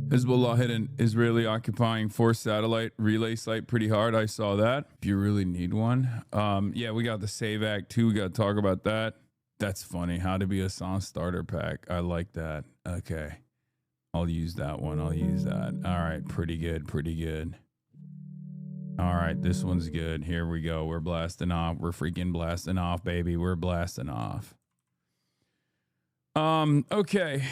Hezbollah hit an Israeli occupying force satellite relay site pretty hard. I saw that. If you really need one. Yeah, we got the Save Act too. We got to talk about that. That's funny. How to be a Hasan starter pack. I like that. Okay. I'll use that one. I'll use that. All right. Pretty good. Pretty good. All right. This one's good. Here we go. We're blasting off. We're freaking blasting off, baby. We're blasting off. Okay.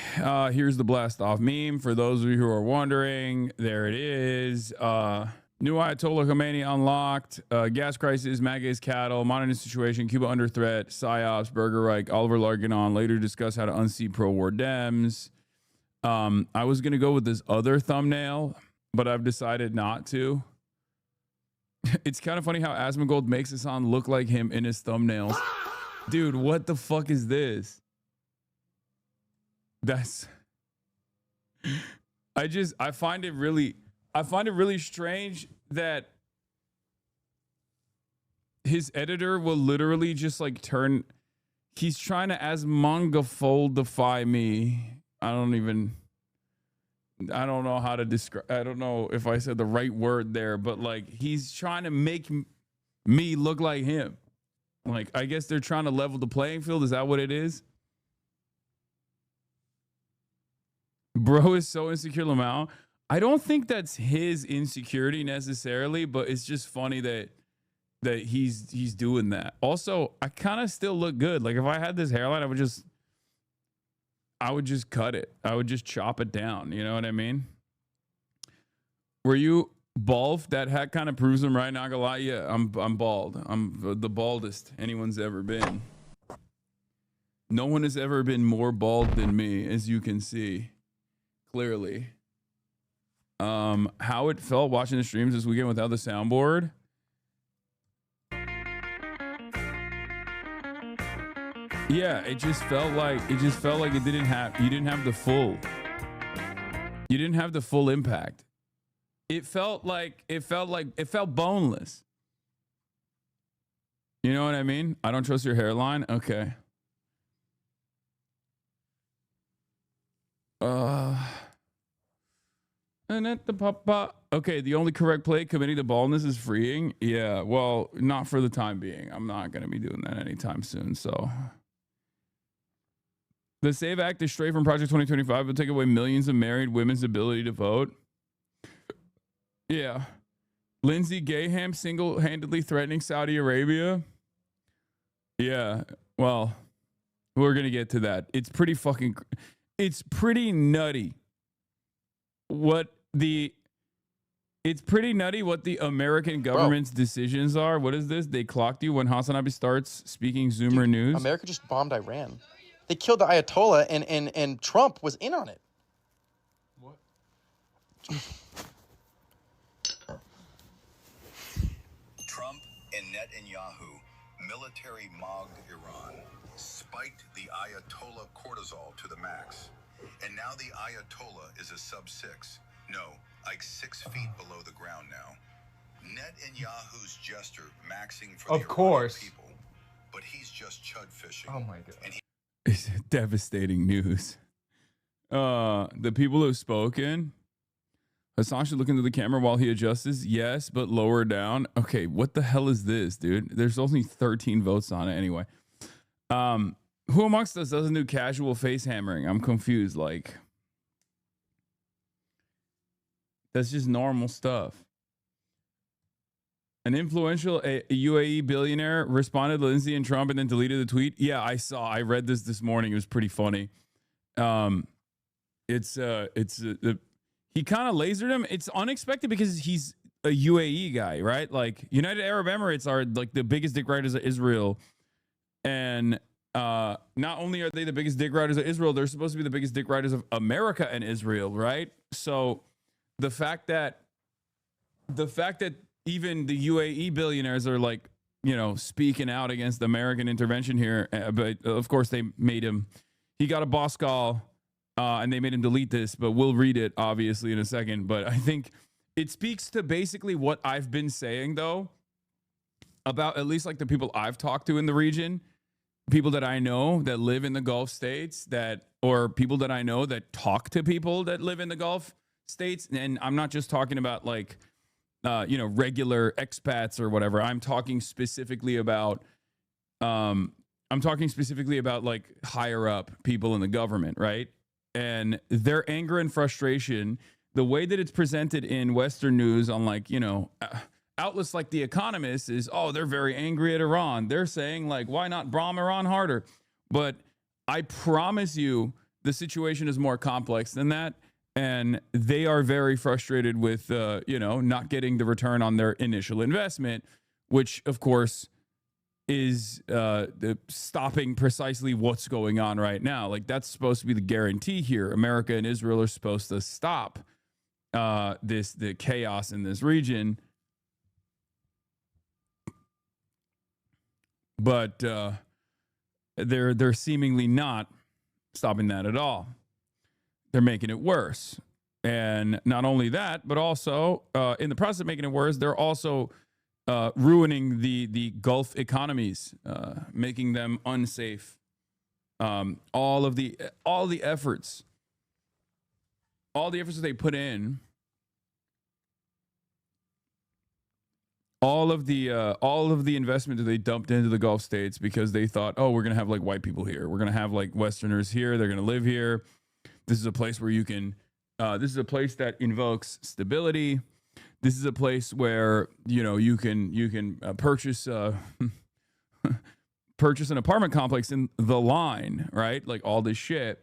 Here's the blast off meme. For those of you who are wondering, there it is. New Ayatollah Khomeini unlocked. Gas crisis, Maga's cattle, modern situation, Cuba under threat, PSYOPs, Burger Reich, Oliver Larkin later discuss how to unseat pro-war Dems. I was going to go with this other thumbnail, but I've decided not to. It's kind of funny how Asmongold makes Hasan look like him in his thumbnails. Dude, what the fuck is this? I find it really strange that his editor will literally just like he's trying to Asmongoldify me. I don't know how to describe. I don't know if I said the right word there, but like he's trying to make me look like him. Like, I guess they're trying to level the playing field. Is that what it is? Bro is so insecure, Lamau. I don't think that's his insecurity necessarily, but it's just funny that he's doing that. Also, I kind of still look good. Like if I had this hairline, I would just cut it. I would just chop it down. You know what I mean? Were you bald? That hat kind of proves him right. Not gonna lie. Yeah, I'm bald. I'm the baldest anyone's ever been. No one has ever been more bald than me, as you can see. Clearly. How it felt watching the streams this weekend without the soundboard. Yeah, it just felt like you didn't have the full impact. It felt boneless. You know what I mean? I don't trust your hairline. Okay. Okay, the only correct play committing to baldness is freeing. Yeah, well, not for the time being. I'm not going to be doing that anytime soon, so. The SAVE Act is straight from Project 2025. Will take away millions of married women's ability to vote. Yeah. Lindsey Graham single-handedly threatening Saudi Arabia. Yeah, well, we're going to get to that. It's pretty nutty it's pretty nutty what the American government's decisions are. What is this? They clocked you when Hasanabi starts speaking Zoomer News. America just bombed Iran. They killed the Ayatollah and Trump was in on it. What? Trump and Netanyahu military mogged Iran, spiked the Ayatollah cortisol to the max. And now the Ayatollah is a sub-6. No, like 6 feet below the ground now. Netanyahu's gesture maxing for the Iranian people, but he's just chud fishing. Oh my God. It's devastating news. The people who have spoken. Hasan should look into the camera while he adjusts. Yes, but lower down. Okay, what the hell is this, dude? There's only 13 votes on it anyway. Who amongst us doesn't do casual face hammering? I'm confused. Like, that's just normal stuff. An influential UAE billionaire responded to Lindsey and Trump and then deleted the tweet. Yeah, I read this morning. It was pretty funny. He kind of lasered him. It's unexpected because he's a UAE guy, right? Like United Arab Emirates are like the biggest dick riders of Israel. And not only are they the biggest dick riders of Israel, they're supposed to be the biggest dick riders of America and Israel, right? So the fact that even the UAE billionaires are like, you know, speaking out against American intervention here, but of course he got a boss call and they made him delete this, but we'll read it obviously in a second. But I think it speaks to basically what I've been saying though, about at least like the people I've talked to in the region, people that I know that live in the Gulf states or people that I know that talk to people that live in the Gulf states, and I'm not just talking about like regular expats or whatever. I'm talking specifically about like higher up people in the government, right? And their anger and frustration, the way that it's presented in Western news on like, outlets like The Economist is, oh, they're very angry at Iran. They're saying like, why not bomb Iran harder? But I promise you the situation is more complex than that. And they are very frustrated with, not getting the return on their initial investment, which of course is stopping precisely what's going on right now. Like that's supposed to be the guarantee here. America and Israel are supposed to stop the chaos in this region, but they're seemingly not stopping that at all. They're making it worse, and not only that, but also in the process of making it worse, they're also ruining the Gulf economies, making them unsafe. All the efforts that they put in, all of the investment that they dumped into the Gulf states because they thought, oh, we're gonna have like white people here, we're gonna have like Westerners here, they're gonna live here. This is a place where you can. This is a place that invokes stability. This is a place where you can purchase purchase an apartment complex in the line, right? Like all this shit,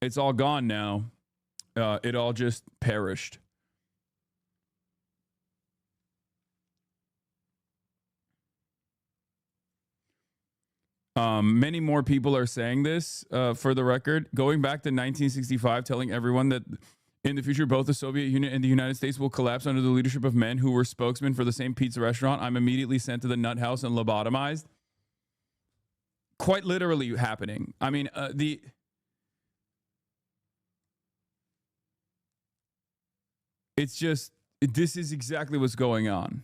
it's all gone now. It all just perished. Many more people are saying this, for the record, going back to 1965, telling everyone that in the future, both the Soviet Union and the United States will collapse under the leadership of men who were spokesmen for the same pizza restaurant. I'm immediately sent to the nut house and lobotomized. Quite literally happening. I mean, it's just, this is exactly what's going on.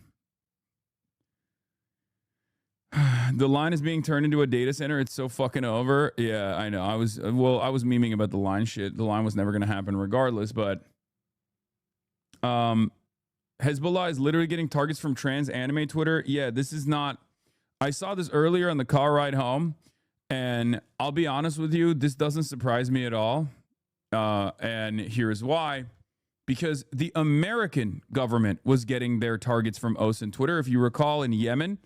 The line is being turned into a data center. It's so fucking over. Yeah, I know. I was memeing about the line shit. The line was never going to happen regardless, but Hezbollah is literally getting targets from trans anime Twitter. Yeah, this is not, I saw this earlier on the car ride home, and I'll be honest with you, this doesn't surprise me at all. And here's why. Because the American government was getting their targets from OSINT Twitter. If you recall, in Yemen,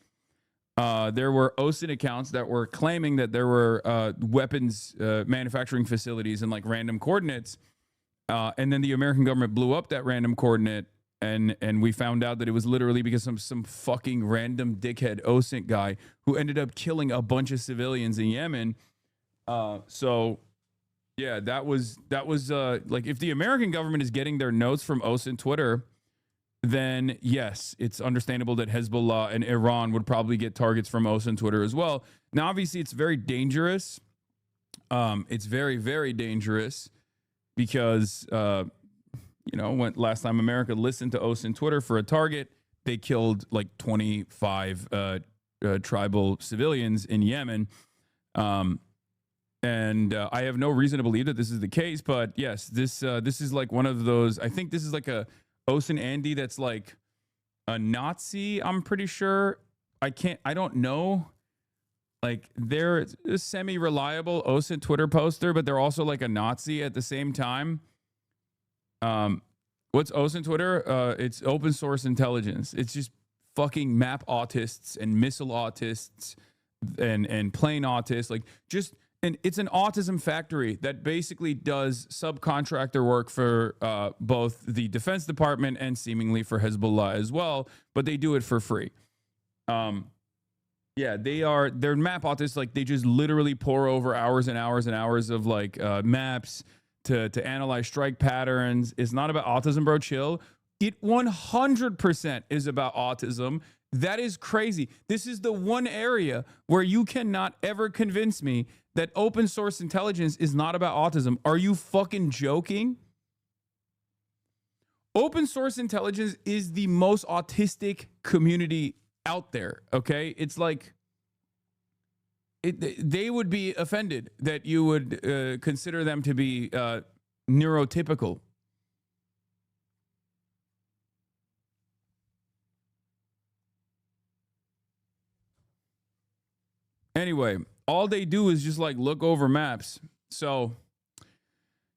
there were OSINT accounts that were claiming that there were weapons manufacturing facilities in like random coordinates. And then the American government blew up that random coordinate, and we found out that it was literally because some fucking random dickhead OSINT guy who ended up killing a bunch of civilians in Yemen. So yeah, that was like, if the American government is getting their notes from OSINT Twitter, then yes, it's understandable that Hezbollah and Iran would probably get targets from OSINT Twitter as well. Now, obviously, it's very dangerous. It's very, very dangerous because, when last time America listened to OSINT Twitter for a target, they killed like 25 tribal civilians in Yemen. And I have no reason to believe that this is the case, but yes, this is like one of those. I think this is like a OSINT Andy that's like a Nazi, I'm pretty sure. I don't know. Like, they're a semi-reliable OSINT Twitter poster, but they're also like a Nazi at the same time. What's OSINT Twitter? It's open source intelligence. It's just fucking map autists and missile autists and plane autists. Like, just... And it's an autism factory that basically does subcontractor work for both the Defense Department and seemingly for Hezbollah as well, but they do it for free. Yeah, they're map autists. Like, they just literally pour over hours and hours and hours of like maps to analyze strike patterns. It's not about autism, bro. Chill. It 100% is about autism. That is crazy. This is the one area where you cannot ever convince me that open source intelligence is not about autism. Are you fucking joking? Open source intelligence is the most autistic community out there, okay? It's like, they would be offended that you would consider them to be neurotypical. Anyway, all they do is just like look over maps. So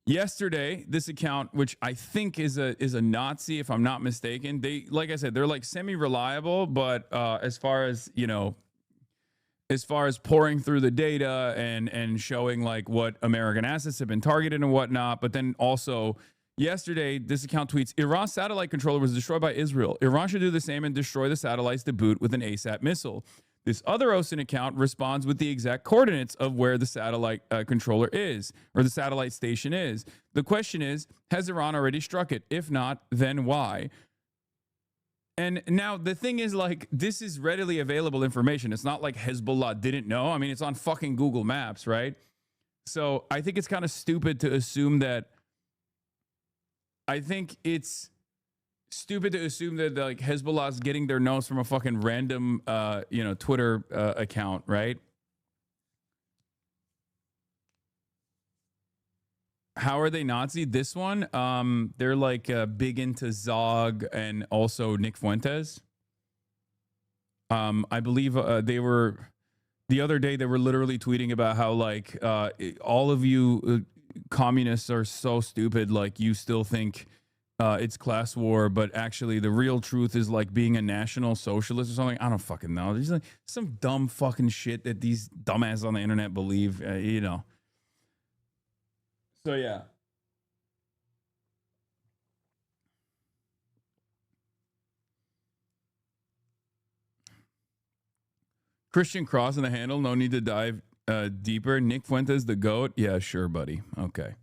yesterday, this account, which I think is a Nazi, if I'm not mistaken, they, like I said, they're like semi-reliable, but as far as, you know, as far as pouring through the data and showing like what American assets have been targeted and whatnot, but then also yesterday, this account tweets, Iran's satellite controller was destroyed by Israel. Iran should do the same and destroy the satellites to boot with an ASAT missile. This other OSINT account responds with the exact coordinates of where the satellite controller is, or the satellite station is. The question is, has Iran already struck it? If not, then why? And now the thing is, like, this is readily available information. It's not like Hezbollah didn't know. I mean, it's on fucking Google Maps, right? So I think it's kind of stupid to assume that. I think it's stupid to assume that like Hezbollah's getting their notes from a fucking random, you know, Twitter account, right? How are they Nazi? This one, they're like big into Zog and also Nick Fuentes. I believe they were the other day. They were literally tweeting about how like all of you communists are so stupid. Like you still think it's class war, but actually the real truth is like being a national socialist or something. I don't fucking know. There's like some dumb fucking shit that these dumbasses on the internet believe. You know. So yeah. Christian Cross in the handle. No need to dive deeper. Nick Fuentes, the GOAT. Yeah, sure, buddy. Okay.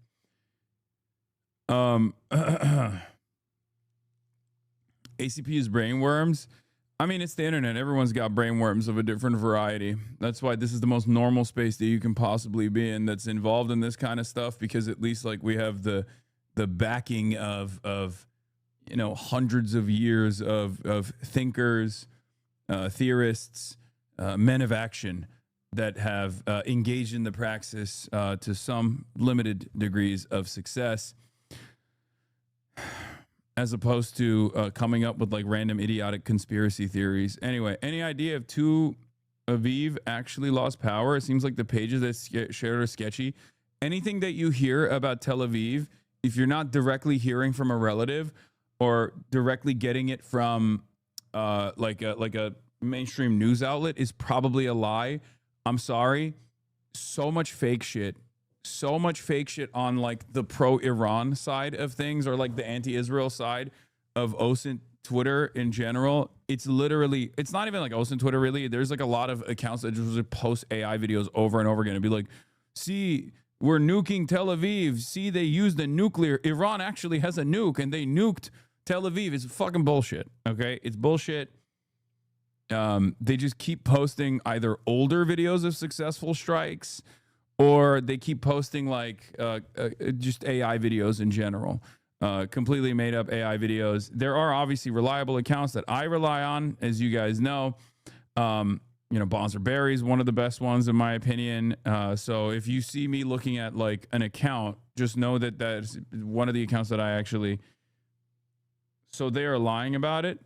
ACP's brainworms. I mean, it's the internet. Everyone's got brainworms of a different variety. That's why this is the most normal space that you can possibly be in that's involved in this kind of stuff, because at least like we have the backing of you know, hundreds of years of thinkers, theorists, men of action that have engaged in the praxis to some limited degrees of success, as opposed to coming up with like random idiotic conspiracy theories. Anyway, any idea if Aviv actually lost power? It seems like the pages that shared are sketchy. Anything that you hear about Tel Aviv, if you're not directly hearing from a relative or directly getting it from like a mainstream news outlet, is probably a lie. I'm sorry. So much fake shit on like the pro-Iran side of things, or like the anti-Israel side of OSINT Twitter in general. It's literally, it's not even like OSINT Twitter really. There's like a lot of accounts that just post AI videos over and over again and be like, see, we're nuking Tel Aviv. See, they used the nuclear. Iran actually has a nuke and they nuked Tel Aviv. It's fucking bullshit. Okay. It's bullshit. They just keep posting either older videos of successful strikes, or they keep posting like just AI videos in general, completely made up AI videos. There are obviously reliable accounts that I rely on, as you guys know. You know, Bonzer Berry's one of the best ones in my opinion. So if you see me looking at like an account, just know that that's one of the accounts that I actually. So they are lying about it.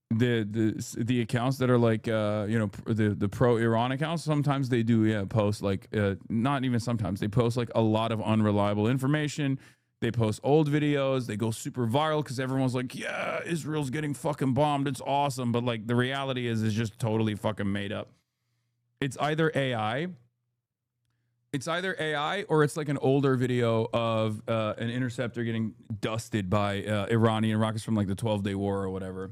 The accounts that are like you know, the pro-Iran accounts, sometimes they do post like not even sometimes, they post like a lot of unreliable information. They post old videos, they go super viral because everyone's like, yeah, Israel's getting fucking bombed, it's awesome, but like the reality is just totally fucking made up. It's either AI or it's like an older video of an interceptor getting dusted by Iranian rockets from like the 12-day war or whatever.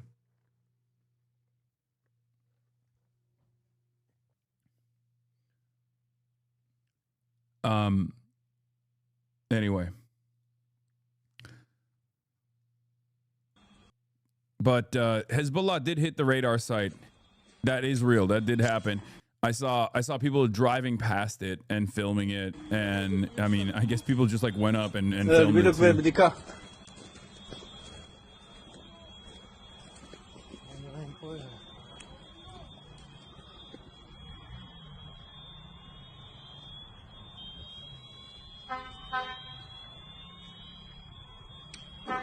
Anyway, but Hezbollah did hit the radar site. That is real. That did happen. I saw people driving past it and filming it, and I mean, I guess people just like went up and filmed it too.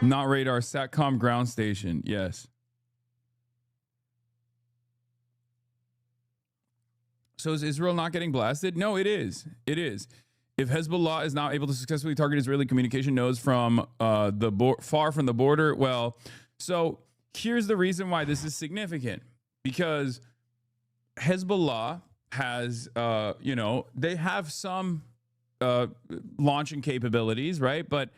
Not radar, SATCOM ground station. Yes. So is Israel not getting blasted? No, it is. It is. If Hezbollah is not able to successfully target Israeli communication nodes from far from the border, well, so here's the reason why this is significant. Because Hezbollah has, they have some launching capabilities, right? But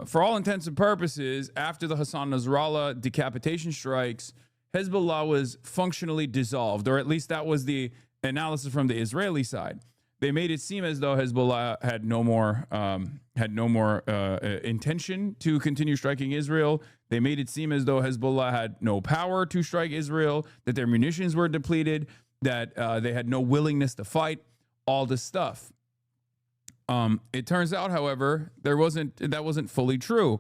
for all intents and purposes, after the Hassan Nasrallah decapitation strikes, Hezbollah was functionally dissolved, or at least that was the analysis from the Israeli side. They made it seem as though Hezbollah had no more intention to continue striking Israel. They made it seem as though Hezbollah had no power to strike Israel, that their munitions were depleted, that they had no willingness to fight, all this stuff. It turns out, however, that wasn't fully true.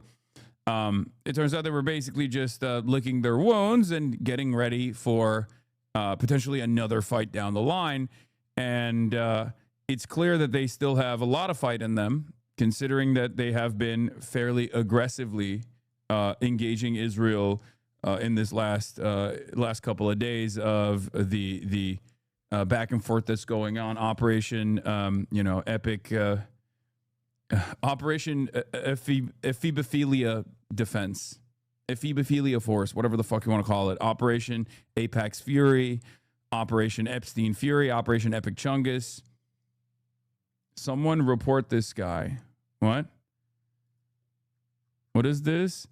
It turns out they were basically just licking their wounds and getting ready for potentially another fight down the line. And it's clear that they still have a lot of fight in them, considering that they have been fairly aggressively engaging Israel in this last couple of days of the back and forth that's going on. Operation Operation Ephebophilia Defense, Ephebophilia Force, whatever the fuck you want to call it. Operation Apex Fury, Operation Epstein Fury, Operation Epic Chungus. Someone report this guy. What? What is this?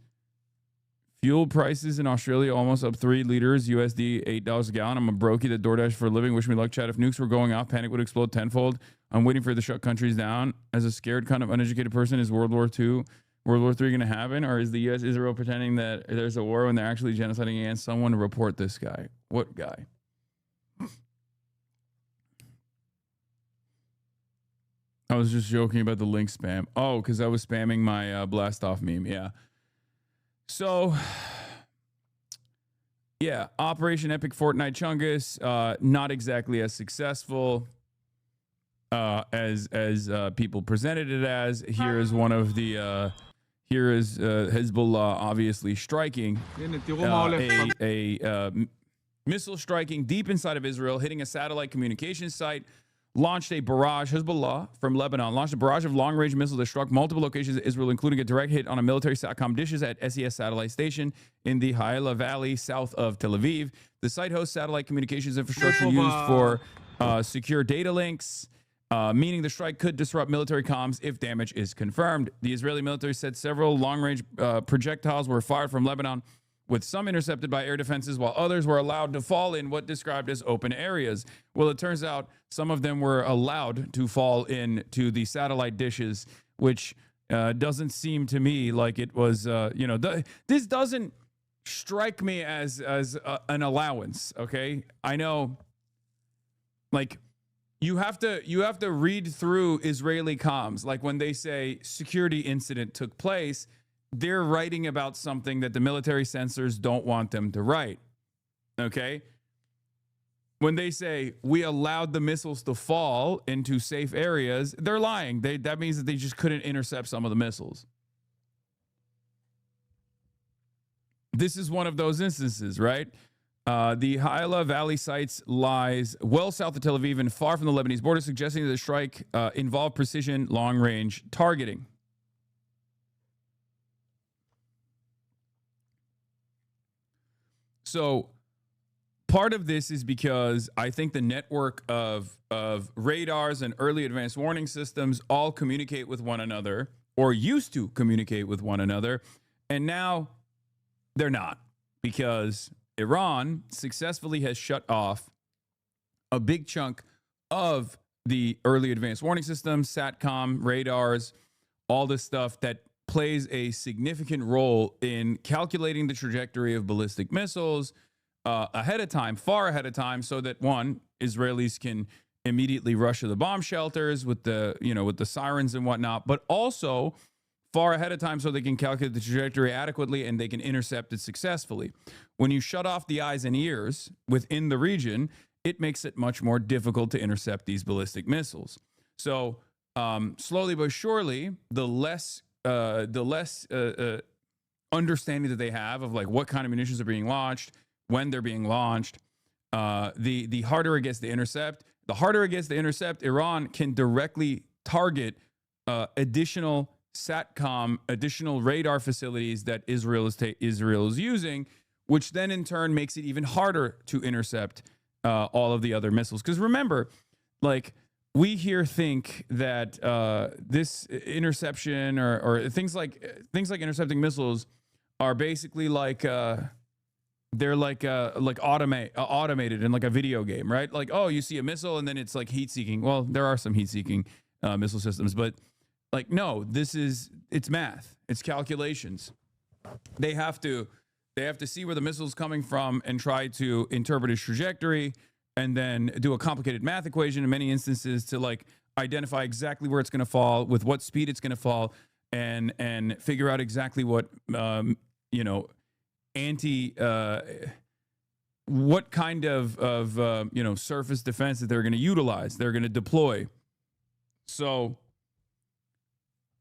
Fuel prices in Australia almost up 3 liters, USD $8 a gallon. I'm a brokey that DoorDash for a living. Wish me luck, chat. If nukes were going off, panic would explode tenfold. I'm waiting for it to shut countries down. As a scared kind of uneducated person, is World War III going to happen? Or is the U.S. Israel pretending that there's a war when they're actually genociding against someone? Report this guy. What guy? I was just joking about the link spam. Oh, because I was spamming my blast off meme. Yeah. So, yeah, Operation Epic Fortnite Chungus, not exactly as successful as people presented it as. Here is one of the here is Hezbollah obviously striking a missile striking deep inside of Israel, hitting a satellite communications site. Launched a barrage, Hezbollah from Lebanon, launched a barrage of long-range missiles that struck multiple locations in Israel, including a direct hit on a military SATCOM dishes at SES Satellite Station in the Ha'ila Valley, south of Tel Aviv. The site hosts satellite communications infrastructure used for secure data links, meaning the strike could disrupt military comms if damage is confirmed. The Israeli military said several long-range projectiles were fired from Lebanon, with some intercepted by air defenses, while others were allowed to fall in what described as open areas. Well, it turns out some of them were allowed to fall into the satellite dishes, which doesn't seem to me like it was, this doesn't strike me as an allowance, okay? I know, like, you have to read through Israeli comms. Like, when they say security incident took place, they're writing about something that the military censors don't want them to write, okay? When they say, we allowed the missiles to fall into safe areas, they're lying. That means that they just couldn't intercept some of the missiles. This is one of those instances, right? The Ha'ila Valley sites lies well south of Tel Aviv and far from the Lebanese border, suggesting that the strike involved precision long-range targeting. So part of this is because I think the network of radars and early advanced warning systems all communicate with one another, or used to communicate with one another, and now they're not, because Iran successfully has shut off a big chunk of the early advanced warning systems, SATCOM, radars, all this stuff that plays a significant role in calculating the trajectory of ballistic missiles ahead of time, far ahead of time, so that one, Israelis can immediately rush to the bomb shelters with the sirens and whatnot, but also far ahead of time so they can calculate the trajectory adequately and they can intercept it successfully. When you shut off the eyes and ears within the region, it makes it much more difficult to intercept these ballistic missiles. So slowly but surely, the less understanding that they have of like what kind of munitions are being launched, when they're being launched, the harder it gets to intercept, The harder it gets to intercept, Iran can directly target additional SATCOM, additional radar facilities that Israel is using, which then in turn makes it even harder to intercept all of the other missiles. Because remember, like, we here think that this interception or things like intercepting missiles are basically like they're like automated in like a video game, right? Like, oh, you see a missile and then it's like heat seeking. Well, there are some heat seeking missile systems, but like, no, it's math, it's calculations. They have to see where the missile's coming from and try to interpret its trajectory, and then do a complicated math equation in many instances to like identify exactly where it's going to fall, with what speed it's going to fall, and figure out exactly what what kind of surface defense that they're going to utilize, they're going to deploy. So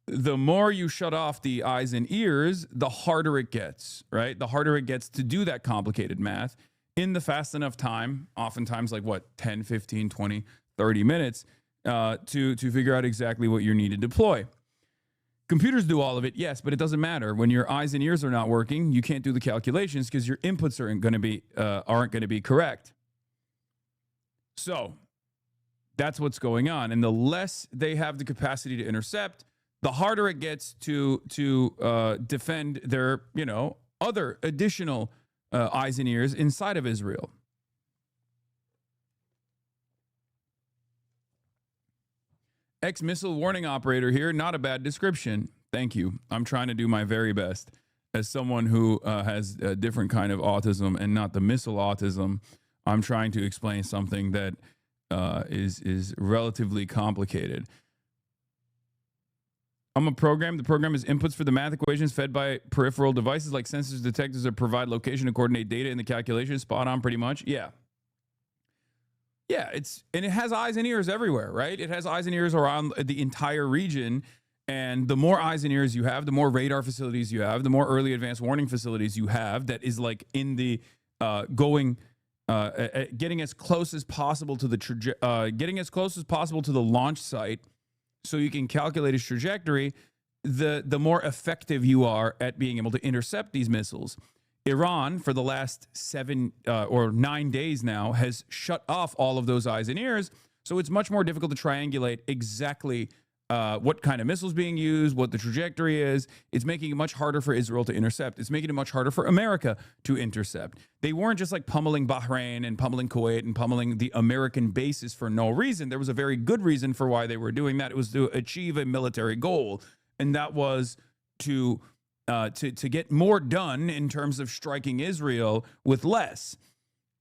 the more you shut off the eyes and ears, the harder it gets, right? The harder it gets to do that complicated math in the fast enough time, oftentimes like 10, 15, 20, 30 minutes to figure out exactly what you need to deploy. Computers do all of it, yes, but it doesn't matter. When your eyes and ears are not working, you can't do the calculations because your inputs aren't going to be correct. So that's what's going on. And the less they have the capacity to intercept, the harder it gets to defend their, other additional eyes and ears inside of Israel. Ex-missile warning operator here. Not a bad description. Thank you. I'm trying to do my very best as someone who has a different kind of autism and not the missile autism. I'm trying to explain something that is relatively complicated. I'm a program. The program is inputs for the math equations fed by peripheral devices like sensors, detectors that provide location and coordinate data in the calculation. Spot on, pretty much. Yeah. Yeah, and it has eyes and ears everywhere, right? It has eyes and ears around the entire region. And the more eyes and ears you have, the more radar facilities you have, the more early advanced warning facilities you have that is like in the getting as close as possible to the launch site, so you can calculate its trajectory, the more effective you are at being able to intercept these missiles. Iran, for the last 7 or 9 days now, has shut off all of those eyes and ears, so it's much more difficult to triangulate exactly what kind of missiles being used, what the trajectory is. It's making it much harder for Israel to intercept. It's making it much harder for America to intercept. They weren't just like pummeling Bahrain and pummeling Kuwait and pummeling the American bases for no reason. There was a very good reason for why they were doing that. It was to achieve a military goal, and that was to get more done in terms of striking Israel with less.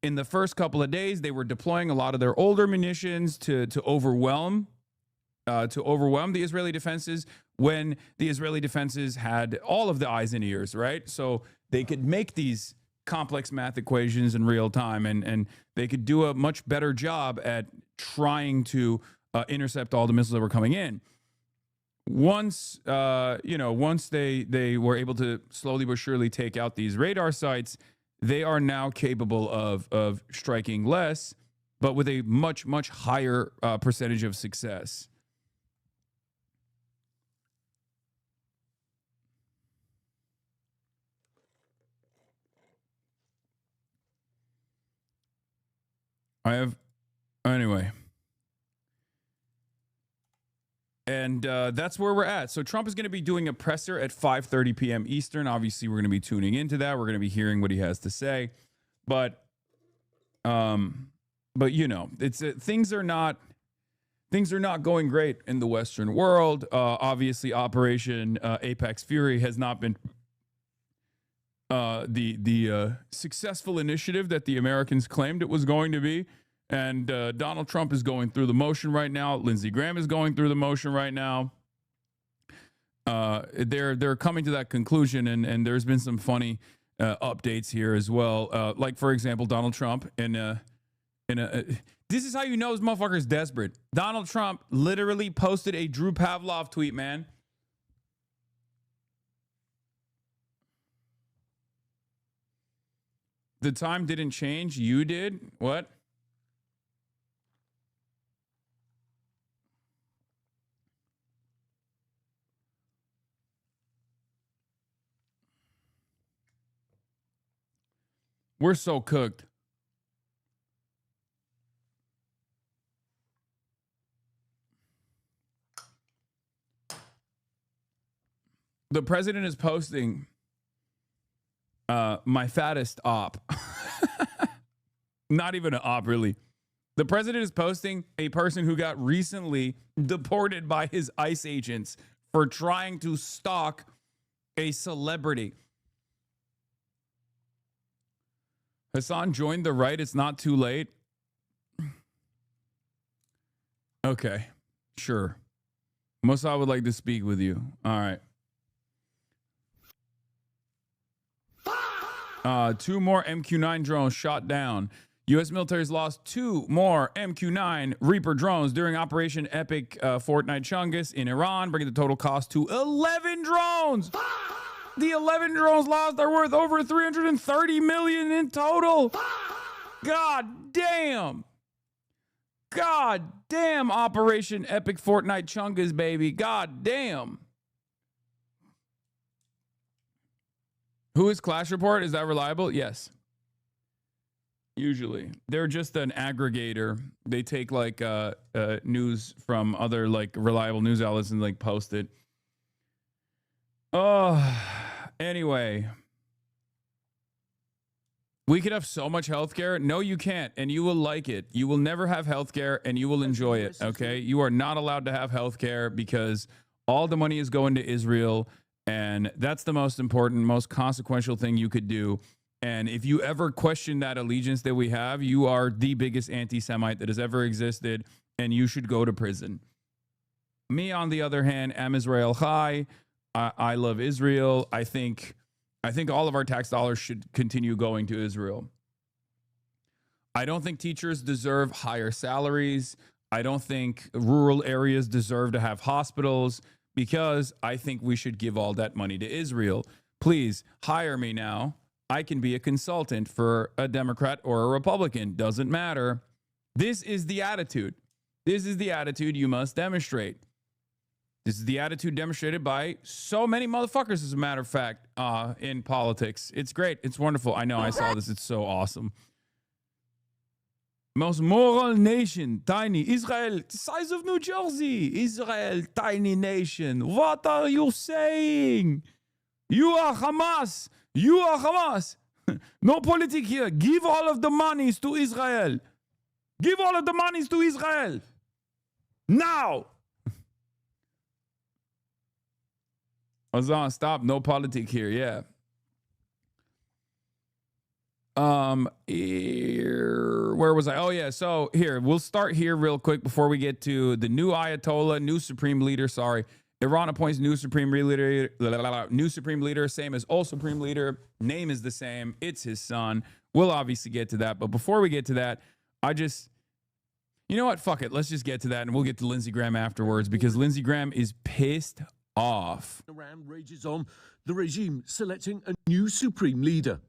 In the first couple of days, they were deploying a lot of their older munitions to overwhelm the Israeli defenses when the Israeli defenses had all of the eyes and ears, right? So they could make these complex math equations in real time, and they could do a much better job at trying to intercept all the missiles that were coming in. Once they were able to slowly but surely take out these radar sites, they are now capable of striking less, but with a much, much higher percentage of success. Anyway. And that's where we're at. So Trump is going to be doing a presser at 5:30 p.m. Eastern. Obviously, we're going to be tuning into that. We're going to be hearing what he has to say. But it's things are not going great in the Western world. Obviously, Operation Apex Fury has not been the successful initiative that the Americans claimed it was going to be. And Donald Trump is going through the motion right now. Lindsey Graham is going through the motion right now. They're coming to that conclusion, and there's been some funny updates here as well. Like, for example, Donald Trump this is how you know this motherfucker is desperate. Donald Trump literally posted a Drew Pavlov tweet, man. The time didn't change. You did? What? We're so cooked. The president is posting my fattest op. Not even an op, really. The president is posting a person who got recently deported by his ICE agents for trying to stalk a celebrity. Hasan joined the right. It's not too late. Okay, sure. Mossad would like to speak with you. All right. 2 more MQ-9 drones shot down. U.S. military has lost 2 more MQ-9 Reaper drones during Operation Epic Fortnite Chungus in Iran, bringing the total cost to 11 drones. The 11 drones lost are worth over $330 million in total. God damn. God damn, Operation Epic Fortnite Chungus, baby. God damn. Who is Clash Report? Is that reliable? Yes. Usually. They're just an aggregator. They take like news from other like reliable news outlets and like post it. Oh, anyway. We could have so much healthcare. No, you can't. And you will like it. You will never have healthcare and you will enjoy it. Okay. You are not allowed to have healthcare because all the money is going to Israel. And that's the most important, most consequential thing you could do. And if you ever question that allegiance that we have, you are the biggest anti-Semite that has ever existed, and you should go to prison. Me, on the other hand, am Israel Chai. I love Israel. I think all of our tax dollars should continue going to Israel. I don't think teachers deserve higher salaries. I don't think rural areas deserve to have hospitals, because I think we should give all that money to Israel. Please hire me now. I can be a consultant for a Democrat or a Republican. Doesn't matter. This is the attitude. This is the attitude you must demonstrate. This is the attitude demonstrated by so many motherfuckers, as a matter of fact, in politics. It's great. It's wonderful. I know. I saw this. It's so awesome. Most moral nation, tiny. Israel, the size of New Jersey. Israel, tiny nation. What are you saying? You are Hamas. You are Hamas. No politics here. Give all of the monies to Israel. Give all of the monies to Israel. Now. Hasan, stop. No politics here. Yeah. Where was I? Oh yeah. So here, we'll start here real quick before we get to the new Ayatollah, new supreme leader. Sorry, Iran appoints new supreme leader. New supreme leader, same as old supreme leader. Name is the same. It's his son. We'll obviously get to that, but before we get to that, you know what? Fuck it. Let's just get to that, and we'll get to Lindsey Graham afterwards, because Lindsey Graham is pissed off. Iran rages on, the regime selecting a new supreme leader.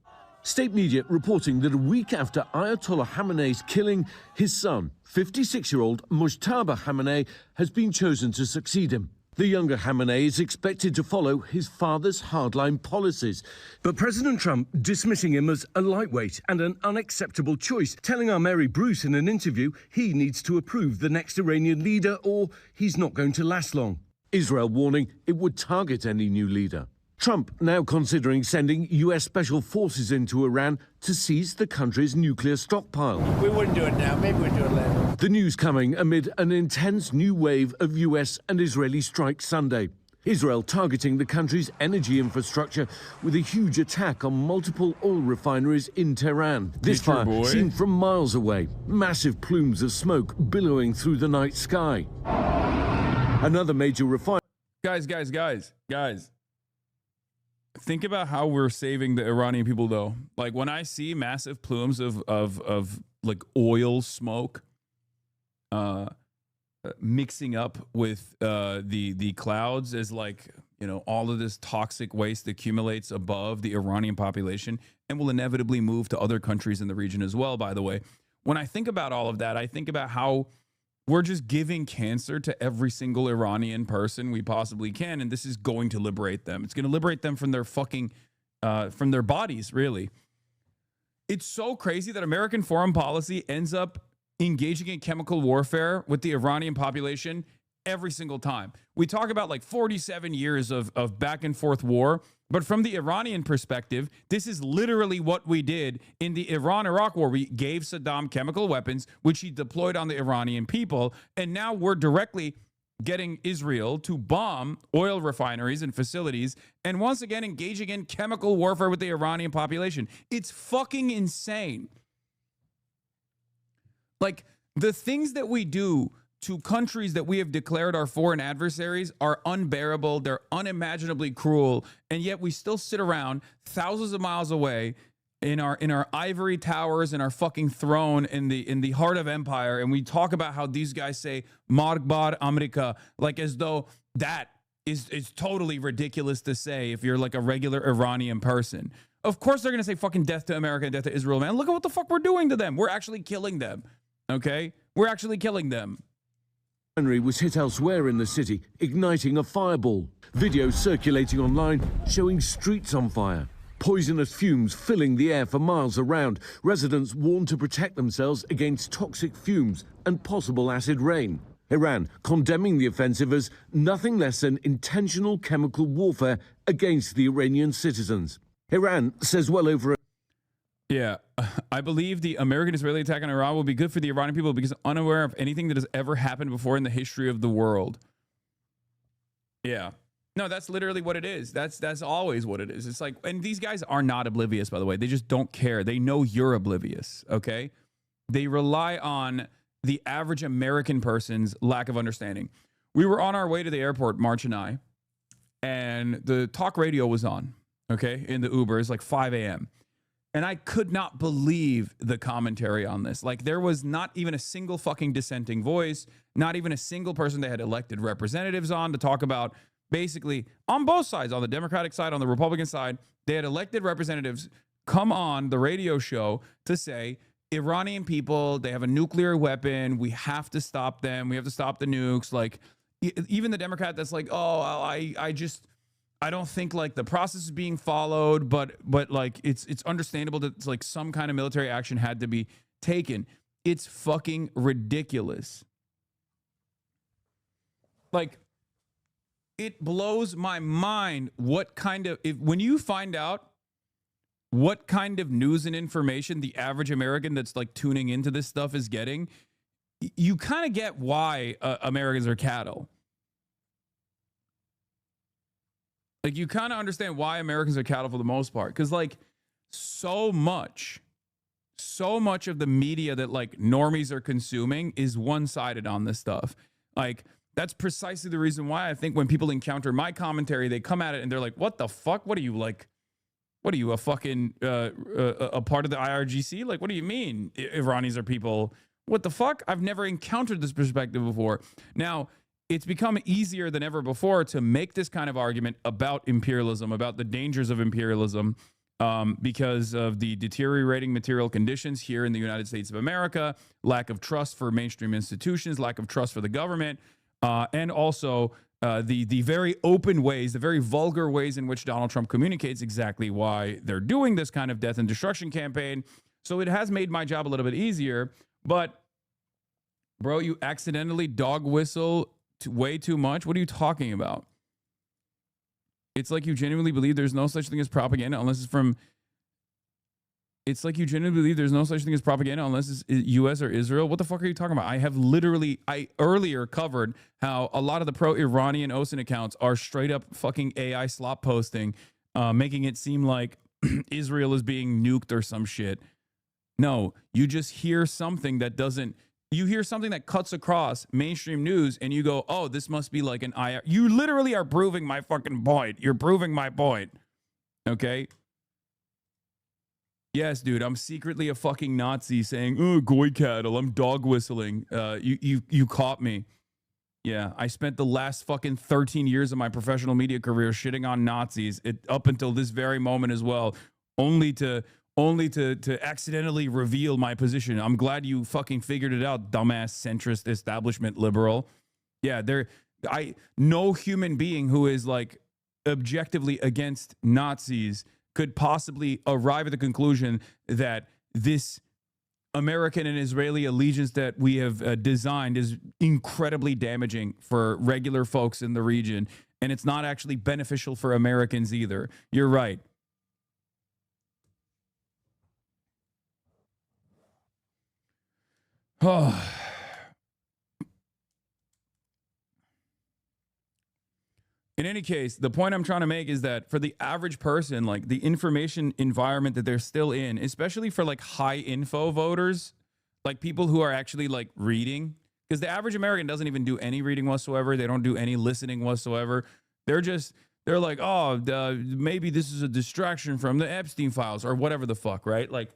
State media reporting that a week after Ayatollah Khamenei's killing, his son, 56-year-old Mujtaba Khamenei, has been chosen to succeed him. The younger Khamenei is expected to follow his father's hardline policies, but President Trump dismissing him as a lightweight and an unacceptable choice, telling our Mary Bruce in an interview he needs to approve the next Iranian leader or he's not going to last long. Israel warning it would target any new leader. Trump now considering sending U.S. special forces into Iran to seize the country's nuclear stockpile. We wouldn't do it now. Maybe we'd do it later. The news coming amid an intense new wave of U.S. and Israeli strikes Sunday. Israel targeting the country's energy infrastructure with a huge attack on multiple oil refineries in Tehran. This fire seen from miles away. Massive plumes of smoke billowing through the night sky. Another major refinery. Guys. Think about how we're saving the Iranian people, though. Like, when I see massive plumes of like oil smoke mixing up with the clouds, as like, you know, all of this toxic waste accumulates above the Iranian population and will inevitably move to other countries in the region as well, by the way. When I think about all of that, I think about how we're just giving cancer to every single Iranian person we possibly can, and this is going to liberate them. It's going to liberate them from their fucking, from their bodies, really. It's so crazy that American foreign policy ends up engaging in chemical warfare with the Iranian population every single time. We talk about like 47 years of back and forth war, but from the Iranian perspective, this is literally what we did in the Iran-Iraq war. We gave Saddam chemical weapons, which he deployed on the Iranian people, and now we're directly getting Israel to bomb oil refineries and facilities, and once again engaging in chemical warfare with the Iranian population. It's fucking insane. Like, the things that we do to countries that we have declared our foreign adversaries are unbearable. They're unimaginably cruel, and yet we still sit around thousands of miles away in our ivory towers and our fucking throne in the heart of empire, and we talk about how these guys say Margbar America, like as though that is totally ridiculous to say if you're like a regular Iranian person. Of course they're gonna say fucking death to America and death to Israel, man. Look at what the fuck we're doing to them. We're actually killing them. Okay? We're actually killing them. Refinery was hit elsewhere in the city, igniting a fireball. Videos circulating online showing streets on fire. Poisonous fumes filling the air for miles around. Residents warned to protect themselves against toxic fumes and possible acid rain. Iran condemning the offensive as nothing less than intentional chemical warfare against the Iranian citizens. Iran says well over... Yeah, I believe the American-Israeli attack on Iran will be good for the Iranian people because unaware of anything that has ever happened before in the history of the world. Yeah. No, that's literally what it is. That's always what it is. It's like, and these guys are not oblivious, by the way. They just don't care. They know you're oblivious, okay? They rely on the average American person's lack of understanding. We were on our way to the airport, March and I, and the talk radio was on, okay, in the Uber. It's like 5 a.m. And I could not believe the commentary on this. Like, there was not even a single fucking dissenting voice, not even a single person that had elected representatives on to talk about, basically, on both sides, on the Democratic side, on the Republican side, they had elected representatives come on the radio show to say, Iranian people, they have a nuclear weapon. We have to stop them. We have to stop the nukes. Like, even the Democrat that's like, oh, I don't think like the process is being followed, but like it's understandable that it's like some kind of military action had to be taken. It's fucking ridiculous. Like, it blows my mind what kind of, when you find out what kind of news and information the average American that's like tuning into this stuff is getting, you kind of get why Americans are cattle. Like, you kind of understand why Americans are cattle for the most part. Because, like, so much of the media that, like, normies are consuming is one-sided on this stuff. Like, that's precisely the reason why I think when people encounter my commentary, they come at it and they're like, what the fuck? What are you, like, what are you, a fucking, a part of the IRGC? Like, what do you mean Iranis are people? What the fuck? I've never encountered this perspective before. Now, it's become easier than ever before to make this kind of argument about imperialism, about the dangers of imperialism, because of the deteriorating material conditions here in the United States of America, lack of trust for mainstream institutions, lack of trust for the government, and also the very open ways, the very vulgar ways in which Donald Trump communicates exactly why they're doing this kind of death and destruction campaign. So it has made my job a little bit easier, but bro, you accidentally dog whistle way too much. What are you talking about? It's like you genuinely believe there's no such thing as propaganda unless it's from. It's like you genuinely believe there's no such thing as propaganda unless it's U.S. or Israel. What the fuck are you talking about? I earlier covered how a lot of the pro-Iranian OSINT accounts are straight up fucking AI slop posting, making it seem like Israel is being nuked or some shit. No, you just hear something that doesn't. You hear something that cuts across mainstream news and you go, oh, this must be like an IR. You literally are proving my fucking point. You're proving my point. Okay? Yes, dude, I'm secretly a fucking Nazi saying, oh, goy cattle, I'm dog whistling. You caught me. Yeah, I spent the last fucking 13 years of my professional media career shitting on Nazis up until this very moment as well, only to accidentally reveal my position. I'm glad you fucking figured it out, dumbass centrist establishment liberal. Yeah, no human being who is like objectively against Nazis could possibly arrive at the conclusion that this American and Israeli allegiance that we have designed is incredibly damaging for regular folks in the region, and it's not actually beneficial for Americans either. You're right. Oh. In any case, the point I'm trying to make is that for the average person, like the information environment that they're still in, especially for like high info voters, like people who are actually like reading, because the average American doesn't even do any reading whatsoever. They don't do any listening whatsoever. They're like, oh, maybe this is a distraction from the Epstein files or whatever the fuck, right? Like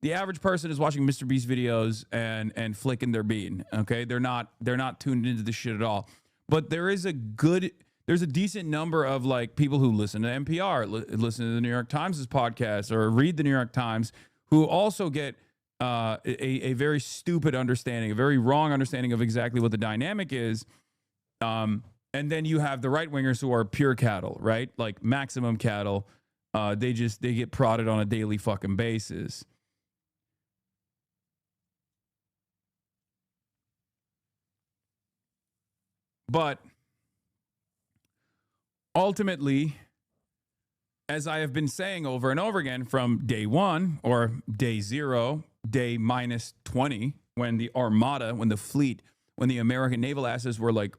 the average person is watching Mr. Beast videos and flicking their bean. Okay, they're not tuned into this shit at all. But there's a decent number of like people who listen to NPR, listen to the New York Times' podcast, or read the New York Times, who also get a very stupid understanding, a very wrong understanding of exactly what the dynamic is. And then you have the right wingers who are pure cattle, right? Like maximum cattle. They get prodded on a daily fucking basis. But ultimately, as I have been saying over and over again from day one or day zero, day minus 20, when the armada, when the fleet, when the American naval assets were like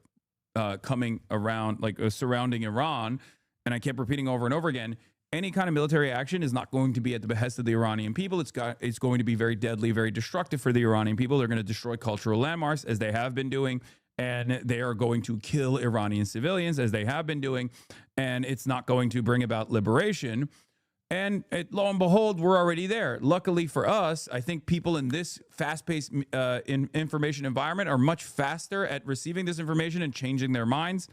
coming around, like surrounding Iran, and I kept repeating over and over again, any kind of military action is not going to be at the behest of the Iranian people. It's going to be very deadly, very destructive for the Iranian people. They're going to destroy cultural landmarks, as they have been doing. And they are going to kill Iranian civilians, as they have been doing, and it's not going to bring about liberation. And lo and behold, we're already there. Luckily for us, I think people in this fast-paced information environment are much faster at receiving this information and changing their minds.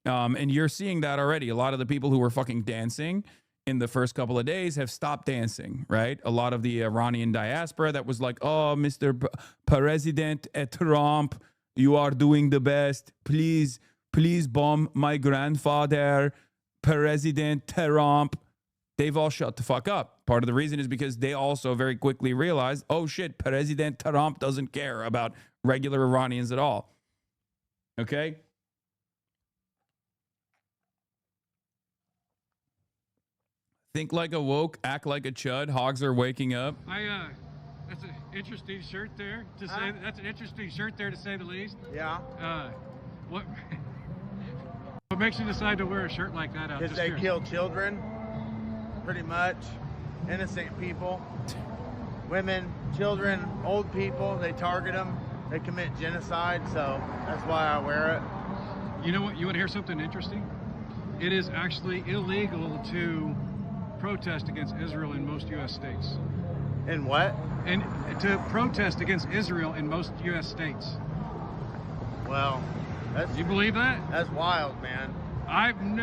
And you're seeing that already. A lot of the people who were fucking dancing in the first couple of days have stopped dancing, right? A lot of the Iranian diaspora that was like, oh, Mr. President Trump, you are doing the best. Please bomb my grandfather, President Trump. They've all shut the fuck up. Part of the reason is because they also very quickly realized, oh shit, President Trump doesn't care about regular Iranians at all. Okay? Think like a woke, act like a chud. Hogs are waking up. That's an interesting shirt there to say. That's an interesting shirt there to say the least. Yeah. What makes you decide to wear a shirt like that out? Because they kill children, pretty much, innocent people, women, children, old people. They target them. They commit genocide. So that's why I wear it. You know what? You want to hear something interesting? It is actually illegal to protest against Israel in most U.S. states. In what? And to protest against Israel in most U.S. states. Well, that's... You believe that? That's wild, man. I didn't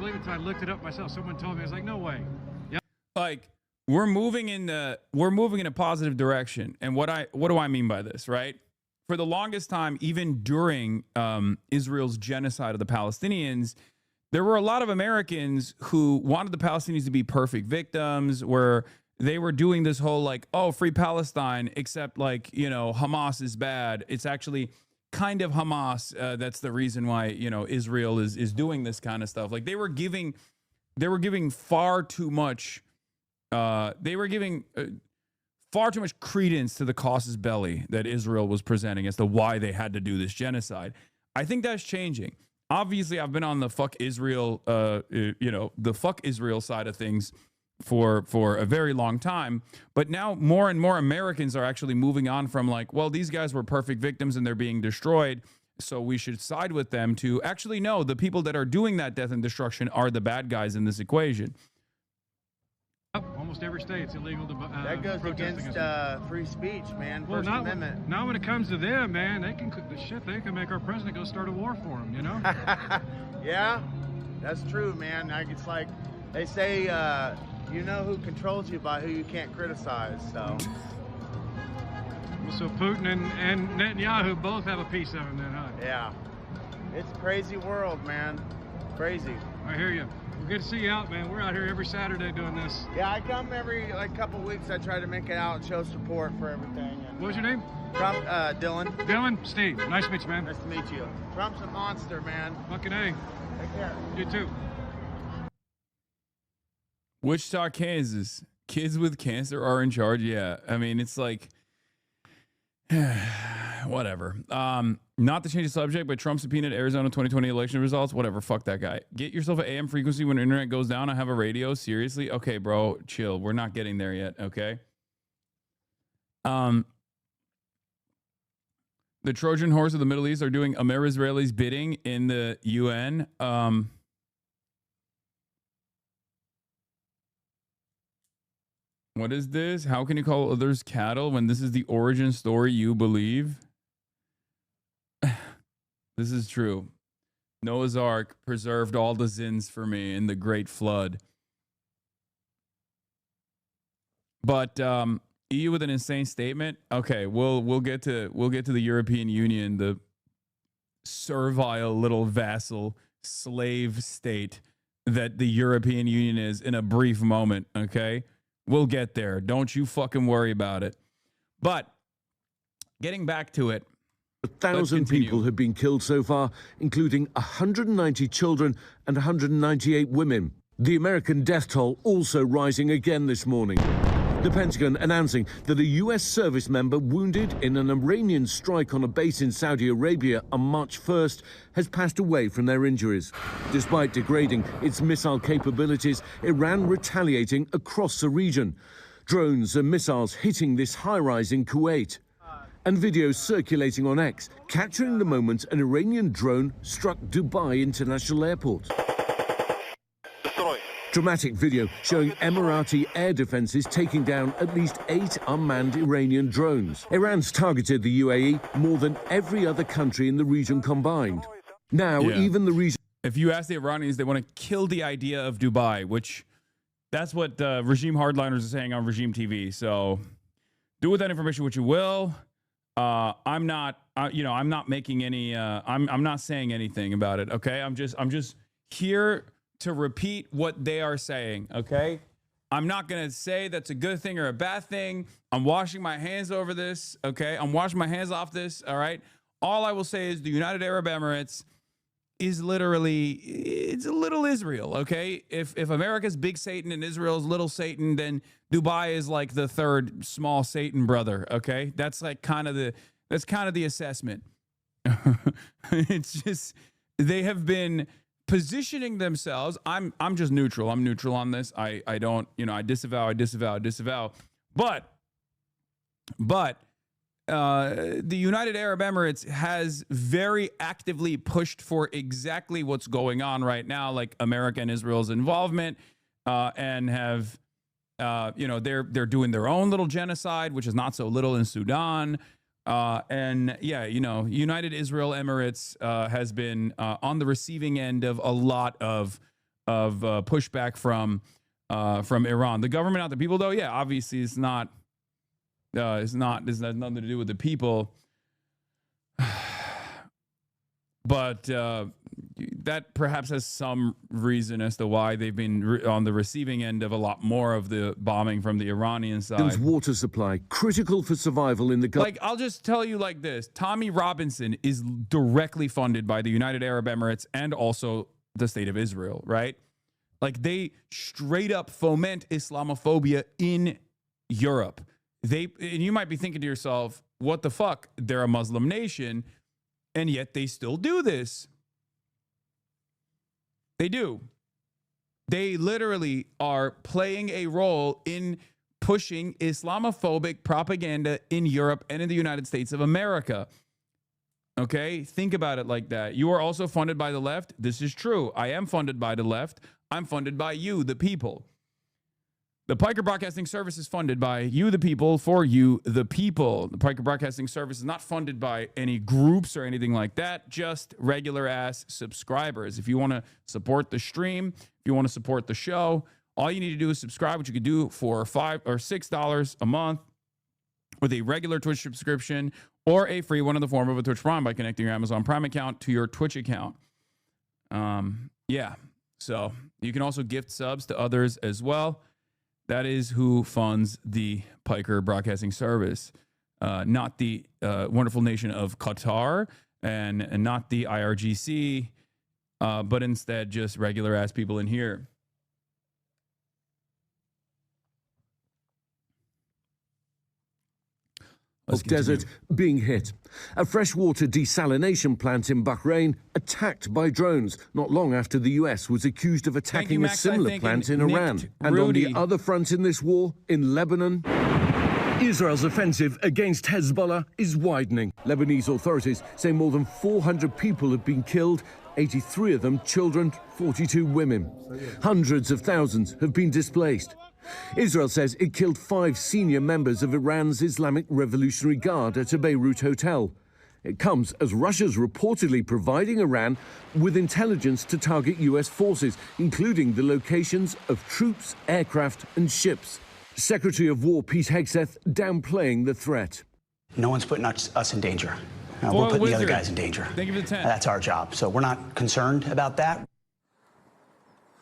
believe it until I looked it up myself. Someone told me. I was like, no way. Yeah. Like, we're moving in a positive direction. And what do I mean by this, right? For the longest time, even during Israel's genocide of the Palestinians, there were a lot of Americans who wanted the Palestinians to be perfect victims, where they were doing this whole like, oh, free Palestine, except like, you know, Hamas is bad. It's actually kind of Hamas. That's the reason why, you know, Israel is doing this kind of stuff. Like they were giving far too much. They were giving far too much credence to the casus belli that Israel was presenting as to why they had to do this genocide. I think that's changing. Obviously, I've been on the fuck Israel, the fuck Israel side of things for a very long time. But now more and more Americans are actually moving on from like, well, these guys were perfect victims and they're being destroyed, so we should side with them, to actually, no, the people that are doing that death and destruction are the bad guys in this equation. Almost every state's illegal to that goes against free speech, man. Well, First Amendment. Now when it comes to them, man, they can cook the shit. They can make our president go start a war for them, you know? Yeah, that's true, man. Like, it's like they say, you know who controls you by who you can't criticize. So Putin and Netanyahu both have a piece of him then, huh? Yeah. It's a crazy world, man. Crazy. I hear you. Well, good to see you out, man. We're out here every Saturday doing this. Yeah, I come every couple weeks. I try to make it out and show support for everything. And, What was your name? Trump, Dylan. Dylan? Steve. Nice to meet you, man. Nice to meet you. Trump's a monster, man. Fucking A. Take care. You too. Wichita, Kansas. Kids with cancer are in charge. Yeah. I mean, it's like, whatever. Not to change the subject, but Trump subpoenaed Arizona 2020 election results. Whatever. Fuck that guy. Get yourself an AM frequency when the internet goes down. I have a radio. Seriously? Okay, bro. Chill. We're not getting there yet. Okay. The Trojan horse of the Middle East are doing Israelis bidding in the UN. What is this? How can you call others cattle when this is the origin story you believe? This is true. Noah's Ark preserved all the sins for me in the Great Flood. But EU with an insane statement. Okay, we'll get to the European Union, the servile little vassal slave state that the European Union is, in a brief moment. Okay. We'll get there. Don't you fucking worry about it. But getting back to it. 1,000 people have been killed so far, including 190 children and 198 women. The American death toll also rising again this morning. The Pentagon announcing that a U.S. service member wounded in an Iranian strike on a base in Saudi Arabia on March 1st has passed away from their injuries. Despite degrading its missile capabilities, Iran retaliating across the region. Drones and missiles hitting this high-rise in Kuwait. And videos circulating on X, capturing the moment an Iranian drone struck Dubai International Airport. Dramatic video showing Emirati air defenses taking down at least 8 unmanned Iranian drones. Iran's targeted the UAE more than every other country in the region combined. Now, even the region... If you ask the Iranians, they want to kill the idea of Dubai, which that's what regime hardliners are saying on regime TV. So do with that information what you will. I'm not making any, I'm not saying anything about it. Okay. I'm just here to repeat what they are saying. Okay. I'm not going to say that's a good thing or a bad thing. I'm washing my hands over this. Okay. I'm washing my hands off this. All right. All I will say is the United Arab Emirates is literally, it's a little Israel. Okay. If America's big Satan and Israel's little Satan, then Dubai is like the third small Satan brother. Okay. That's like kind of the assessment. It's just, they have been positioning themselves. I'm just neutral. I'm neutral on this. I don't, I disavow. But the United Arab Emirates has very actively pushed for exactly what's going on right now, like America and Israel's involvement, and have, they're doing their own little genocide, which is not so little in Sudan. United Israel Emirates has been on the receiving end of a lot of pushback from Iran. The government, not the people, though. Yeah, obviously, it's not. This has nothing to do with the people. But that perhaps has some reason as to why they've been on the receiving end of a lot more of the bombing from the Iranian side. Water supply critical for survival in the Gulf. Like, I'll just tell you like this: Tommy Robinson is directly funded by the United Arab Emirates and also the State of Israel, right? Like, they straight up foment Islamophobia in Europe. And you might be thinking to yourself, what the fuck? They're a Muslim nation, and yet they still do this. They do. They literally are playing a role in pushing Islamophobic propaganda in Europe and in the United States of America. Okay? Think about it like that. You are also funded by the left. This is true. I am funded by the left. I'm funded by you, the people. The Piker Broadcasting Service is funded by you, the people, for you, the people. The Piker Broadcasting Service is not funded by any groups or anything like that, just regular ass subscribers. If you want to support the stream, if you want to support the show, all you need to do is subscribe, which you could do for $5 or $6 a month with a regular Twitch subscription or a free one in the form of a Twitch Prime by connecting your Amazon Prime account to your Twitch account. yeah, so you can also gift subs to others as well. That is who funds the Piker Broadcasting Service, not the wonderful nation of Qatar and not the IRGC, but instead just regular ass people in here. Desert being hit. A freshwater desalination plant in Bahrain attacked by drones not long after the US was accused of attacking Max. a similar plant in Iran. And on the other front in this war, in Lebanon, Israel's offensive against Hezbollah is widening. Lebanese authorities say more than 400 people have been killed, 83 of them children, 42 women. Hundreds of thousands have been displaced. Israel says it killed 5 senior members of Iran's Islamic Revolutionary Guard at a Beirut hotel. It comes as Russia's reportedly providing Iran with intelligence to target US forces, including the locations of troops, aircraft and ships. Secretary of War Pete Hegseth downplaying the threat. No one's putting us in danger. We're putting the other guys in danger. Thank you for the 10. That's our job. So we're not concerned about that.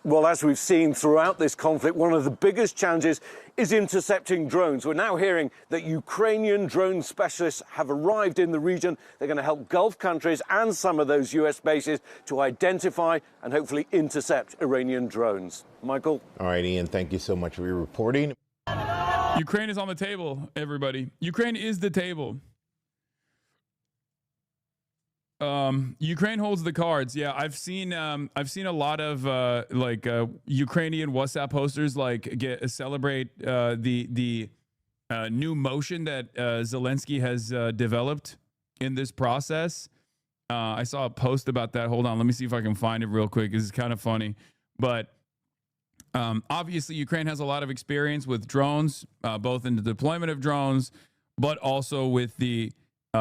Well, as we've seen throughout this conflict, one of the biggest challenges is intercepting drones. We're now hearing that Ukrainian drone specialists have arrived in the region. They're going to help Gulf countries and some of those US bases to identify and hopefully intercept Iranian drones. Michael? All right, Ian, thank you so much for your reporting. Ukraine is on the table, everybody. Ukraine is the table. Ukraine holds the cards. Yeah, I've seen a lot of Ukrainian WhatsApp posters celebrate the new motion that Zelensky has developed in this process. I saw a post about that. Hold on, let me see if I can find it real quick. This is kind of funny, but obviously Ukraine has a lot of experience with drones, both in the deployment of drones, but also with the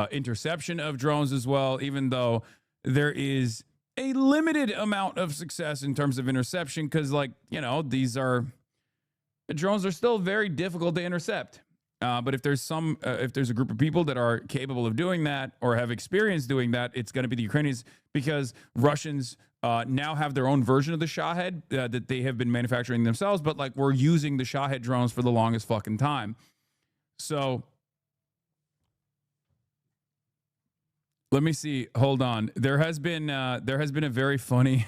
interception of drones as well, even though there is a limited amount of success in terms of interception because, these drones are still very difficult to intercept. But if there's a group of people that are capable of doing that or have experience doing that, it's going to be the Ukrainians, because Russians now have their own version of the Shahed that they have been manufacturing themselves, but we're using the Shahed drones for the longest fucking time. So let me see. Hold on. There has been a very funny.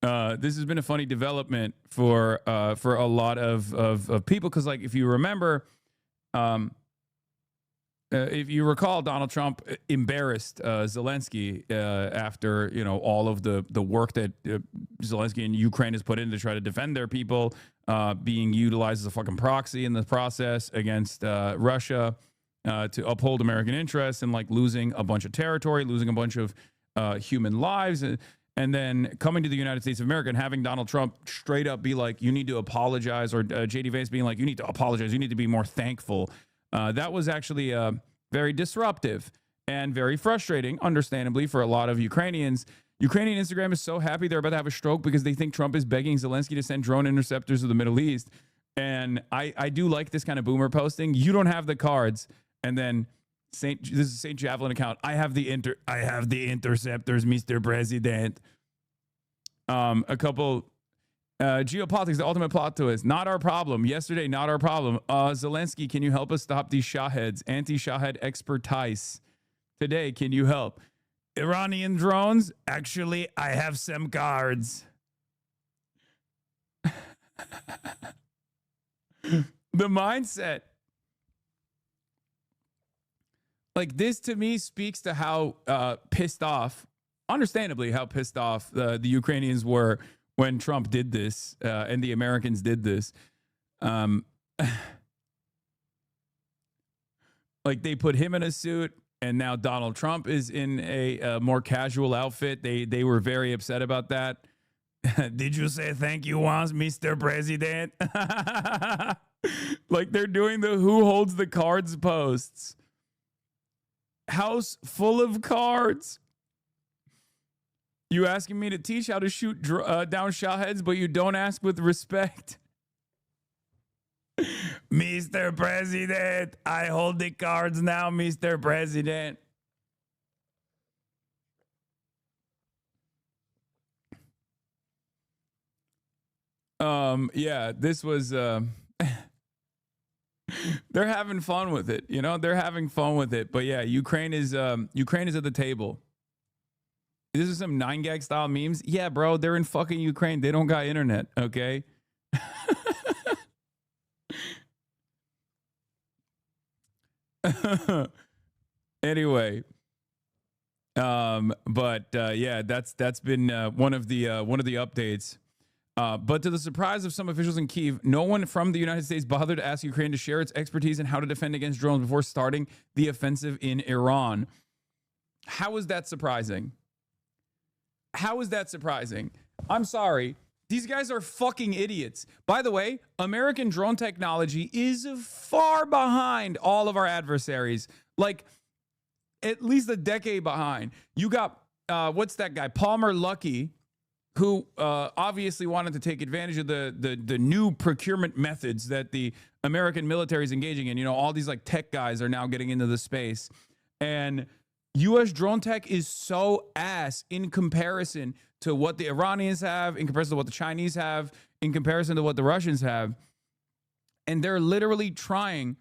This has been a funny development for a lot of people, because if you remember, if you recall, Donald Trump embarrassed Zelensky after all of the work that Zelensky and Ukraine has put in to try to defend their people, being utilized as a fucking proxy in the process against Russia. To uphold American interests and losing a bunch of territory, losing a bunch of human lives, and then coming to the United States of America and having Donald Trump straight up be like, you need to apologize, or J.D. Vance being like, you need to apologize, you need to be more thankful. That was actually very disruptive and very frustrating, understandably, for a lot of Ukrainians. Ukrainian Instagram is so happy they're about to have a stroke because they think Trump is begging Zelensky to send drone interceptors to the Middle East. And I do like this kind of boomer posting. You don't have the cards. And then this is St. Javelin account. I have the interceptors, Mr. President. A couple geopolitics, the ultimate plot twist. Not our problem. Yesterday, not our problem. Zelensky, can you help us stop these Shaheds? Anti-Shahed expertise. Today, can you help? Iranian drones? Actually, I have some cards. The mindset. This to me speaks to how pissed off, understandably, how pissed off the Ukrainians were when Trump did this and the Americans did this. They put him in a suit, and now Donald Trump is in a more casual outfit. They were very upset about that. Did you say thank you once, Mr. President? They're doing the who holds the cards posts. House full of cards. You asking me to teach how to shoot down Shaheds, but you don't ask with respect. Mr. President, I hold the cards now, Mr. President. Yeah, this was they're having fun with it. You know, they're having fun with it. But yeah, Ukraine is at the table. This is some 9gag style memes. Yeah, bro, they're in fucking Ukraine. They don't got internet, okay? Anyway, yeah, that's been one of the updates. But to the surprise of some officials in Kyiv, no one from the United States bothered to ask Ukraine to share its expertise in how to defend against drones before starting the offensive in Iran. How is that surprising? How is that surprising? I'm sorry. These guys are fucking idiots. By the way, American drone technology is far behind all of our adversaries. Like, at least a decade behind. You got, what's that guy? Palmer Luckey, who obviously wanted to take advantage of the new procurement methods that the American military is engaging in. You know, all these like tech guys are now getting into the space. And U.S. drone tech is so ass in comparison to what the Iranians have, in comparison to what the Chinese have, in comparison to what the Russians have. And they're literally trying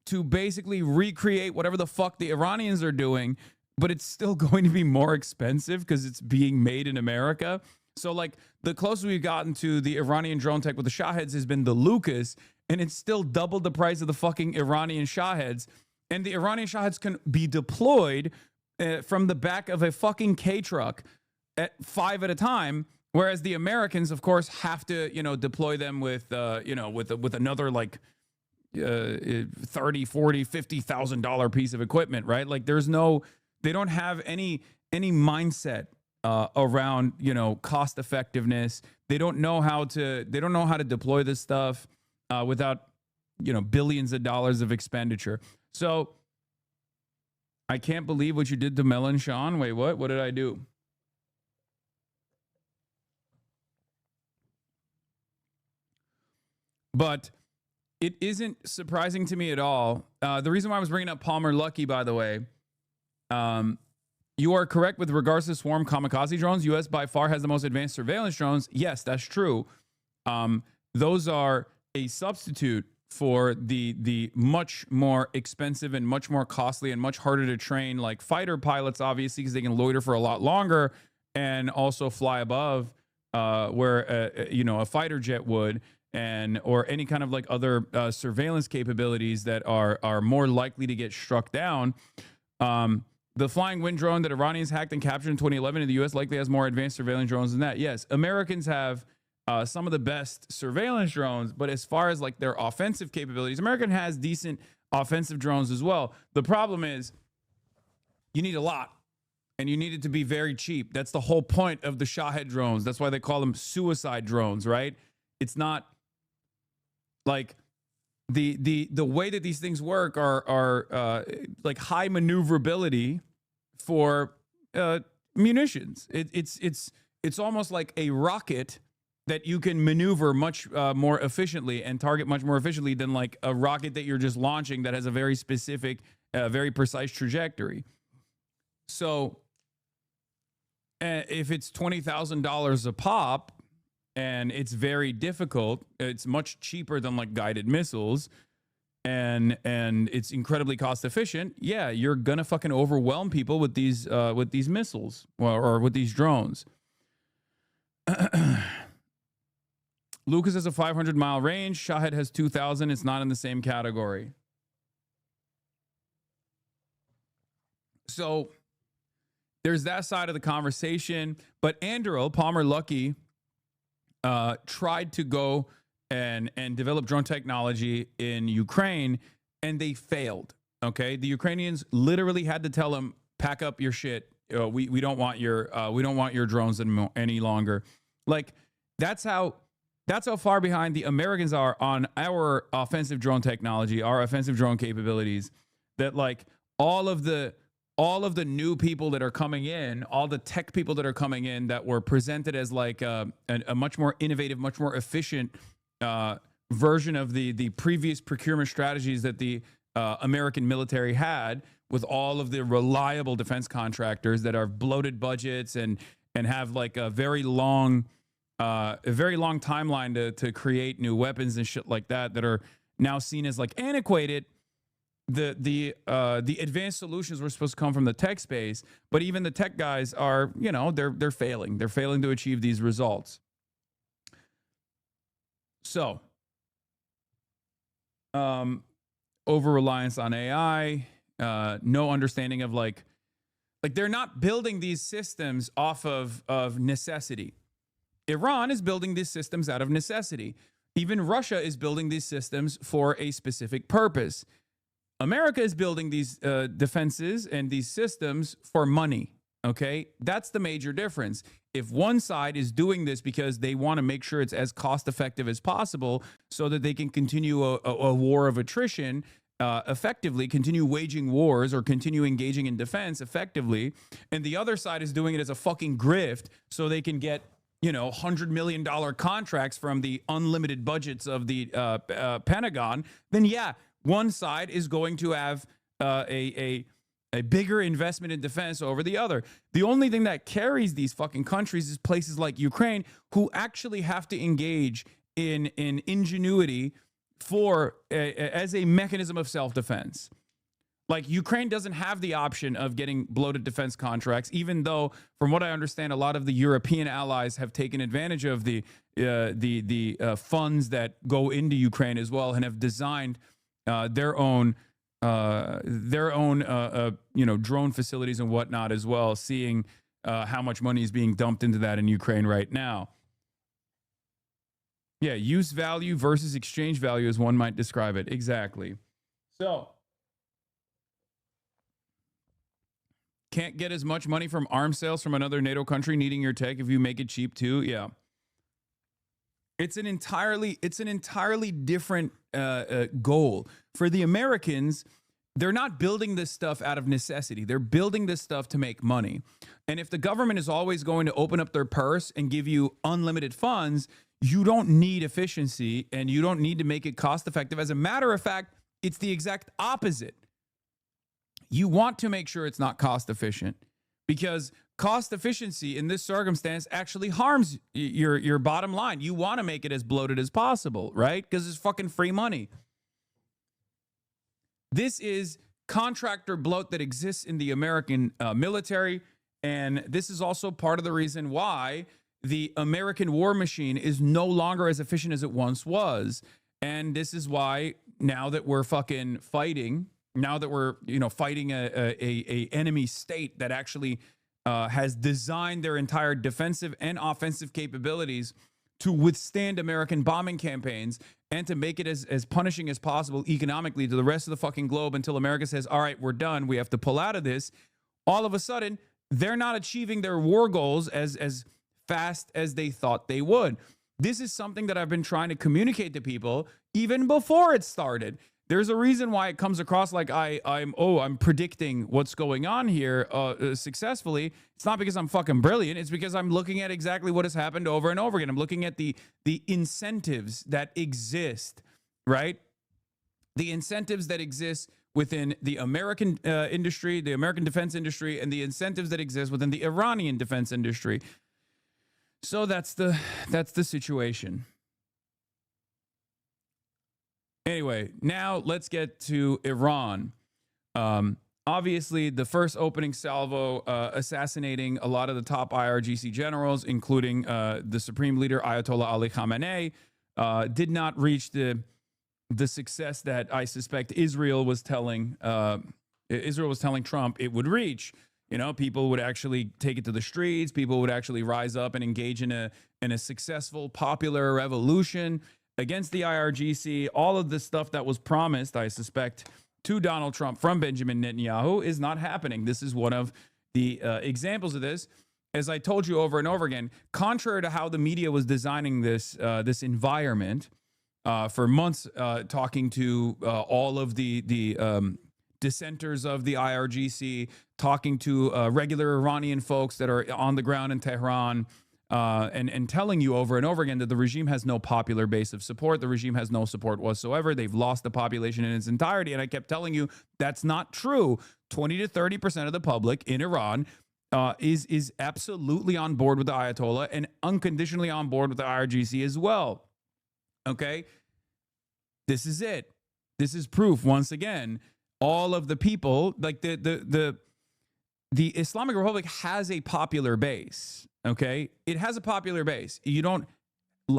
to basically recreate whatever the fuck the Iranians are doing, but it's still going to be more expensive because it's being made in America. So like the closest we've gotten to the Iranian drone tech with the Shaheds has been the Lucas, and it's still double the price of the fucking Iranian Shaheds. And the Iranian Shaheds can be deployed from the back of a fucking K-truck at 5 at a time, whereas the Americans, of course, have to, you know, deploy them with, with another like $30, $40, $50,000 piece of equipment, right? Like they don't have any mindset around, you know, cost effectiveness. They don't know how to deploy this stuff without, you know, billions of dollars of expenditure. So I can't believe what you did to Mélenchon. Wait, what? What did I do? But it isn't surprising to me at all. The reason why I was bringing up Palmer Luckey, by the way, you are correct with regards to swarm kamikaze drones. U.S. by far has the most advanced surveillance drones. Yes, that's true. Those are a substitute for the much more expensive and much more costly and much harder to train like fighter pilots, obviously, because they can loiter for a lot longer and also fly above where a fighter jet would. Or any kind of like other surveillance capabilities that are more likely to get struck down. The flying wind drone that Iranians hacked and captured in 2011 in the U.S. likely has more advanced surveillance drones than that. Yes, Americans have some of the best surveillance drones, but as far as like their offensive capabilities, American has decent offensive drones as well. The problem is you need a lot, and you need it to be very cheap. That's the whole point of the Shahed drones. That's why they call them suicide drones, right? It's not like the way that these things work are like high maneuverability for munitions. It's almost like a rocket that you can maneuver much more efficiently and target much more efficiently than like a rocket that you're just launching that has a very specific, very precise trajectory. So if it's $20,000 a pop, and it's very difficult, it's much cheaper than like guided missiles, and it's incredibly cost efficient. Yeah, you're gonna fucking overwhelm people with these missiles or with these drones. Lucas has a 500-mile range. Shahed has 2,000. It's not in the same category. So there's that side of the conversation. But Andrew Palmer Luckey tried to go and develop drone technology in Ukraine, and they failed. Okay, the Ukrainians literally had to tell him, "Pack up your shit. We don't want your drones any longer." Like that's how far behind the Americans are on our offensive drone technology, our offensive drone capabilities. That like all of the new people that are coming in, all the tech people that are coming in that were presented as like a much more innovative, much more efficient version of the previous procurement strategies that the American military had, with all of the reliable defense contractors that are bloated budgets and have like a very long a very long timeline to create new weapons and shit like that that are now seen as like antiquated. The advanced solutions were supposed to come from the tech space, but even the tech guys are, you know, they're failing. They're failing to achieve these results. So, over reliance on AI, no understanding of like they're not building these systems off of necessity. Iran is building these systems out of necessity. Even Russia is building these systems for a specific purpose. America is building these defenses and these systems for money. Okay, that's the major difference. If one side is doing this because they want to make sure it's as cost effective as possible so that they can continue a war of attrition effectively, continue waging wars or continue engaging in defense effectively, and the other side is doing it as a fucking grift so they can get, you know, $100 million contracts from the unlimited budgets of the Pentagon, then yeah, one side is going to have a bigger investment in defense over the other. The only thing that carries these fucking countries is places like Ukraine, who actually have to engage in ingenuity for as a mechanism of self-defense. Like, Ukraine doesn't have the option of getting bloated defense contracts, even though, from what I understand, a lot of the European allies have taken advantage of the funds that go into Ukraine as well, and have designed their own you know, drone facilities and whatnot as well, seeing how much money is being dumped into that in Ukraine right now. Yeah, use value versus exchange value, as one might describe it. Exactly. So, can't get as much money from arms sales from another NATO country needing your tech if you make it cheap too. Yeah. It's an entirely different goal. For the Americans, they're not building this stuff out of necessity. They're building this stuff to make money. And if the government is always going to open up their purse and give you unlimited funds, you don't need efficiency and you don't need to make it cost effective. As a matter of fact, it's the exact opposite. You want to make sure it's not cost efficient, because cost efficiency in this circumstance actually harms your bottom line. You want to make it as bloated as possible, right? Because it's fucking free money. This is contractor bloat that exists in the American military, and this is also part of the reason why the American war machine is no longer as efficient as it once was. And this is why, now that we're fucking fighting, now that we're, you know, fighting a enemy state that actually has designed their entire defensive and offensive capabilities to withstand American bombing campaigns and to make it as punishing as possible economically to the rest of the fucking globe until America says, all right, we're done, we have to pull out of this. All of a sudden, they're not achieving their war goals as fast as they thought they would. This is something that I've been trying to communicate to people even before it started. There's a reason why it comes across like I'm predicting what's going on here successfully. It's not because I'm fucking brilliant. It's because I'm looking at exactly what has happened over and over again. I'm looking at the incentives that exist, right? The incentives that exist within the American industry, the American defense industry, and the incentives that exist within the Iranian defense industry. So that's the situation. Anyway, now let's get to Iran. Obviously, the first opening salvo assassinating a lot of the top IRGC generals, including the supreme leader Ayatollah Ali Khamenei, did not reach the success that I suspect Israel was telling Trump it would reach. You know, people would actually take it to the streets. People would actually rise up and engage in a successful popular revolution against the IRGC. All of this stuff that was promised, I suspect, to Donald Trump from Benjamin Netanyahu is not happening. This is one of the examples of this. As I told you over and over again, contrary to how the media was designing this environment for months, talking to all of the dissenters of the IRGC, talking to regular Iranian folks that are on the ground in Tehran, and telling you over and over again that the regime has no popular base of support. The regime has no support whatsoever. They've lost the population in its entirety. And I kept telling you that's not true. 20 to 30% of the public in Iran is absolutely on board with the Ayatollah and unconditionally on board with the IRGC as well. Okay, this is it. This is proof once again. All of the people, like the Islamic Republic has a popular base. Okay, it has a popular base. You don't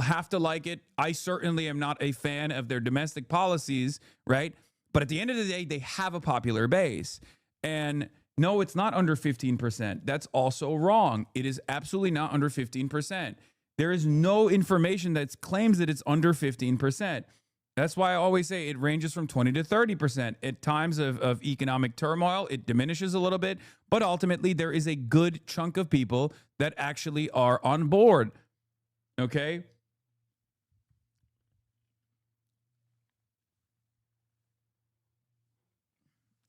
have to like it. I certainly am not a fan of their domestic policies, right? But at the end of the day, they have a popular base. And no, it's not under 15%. That's also wrong. It is absolutely not under 15%. There is no information that claims that it's under 15%. That's why I always say it ranges from 20 to 30%. At times of economic turmoil, it diminishes a little bit, but ultimately there is a good chunk of people that actually are on board. Okay?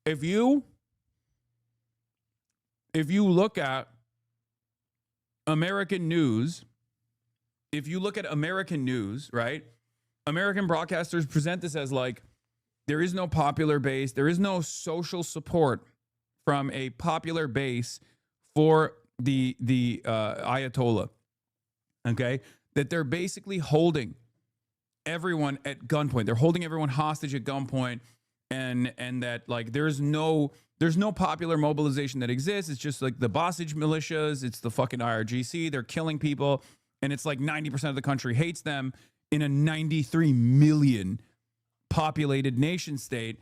If you look at American news, right? American broadcasters present this as like, there is no popular base. There is no social support from a popular base for the Ayatollah. Okay? That they're basically holding everyone at gunpoint. They're holding everyone hostage at gunpoint. And that like, there's no popular mobilization that exists. It's just like the Bosage militias. It's the fucking IRGC. They're killing people. And it's like 90% of the country hates them. In a 93 million populated nation state,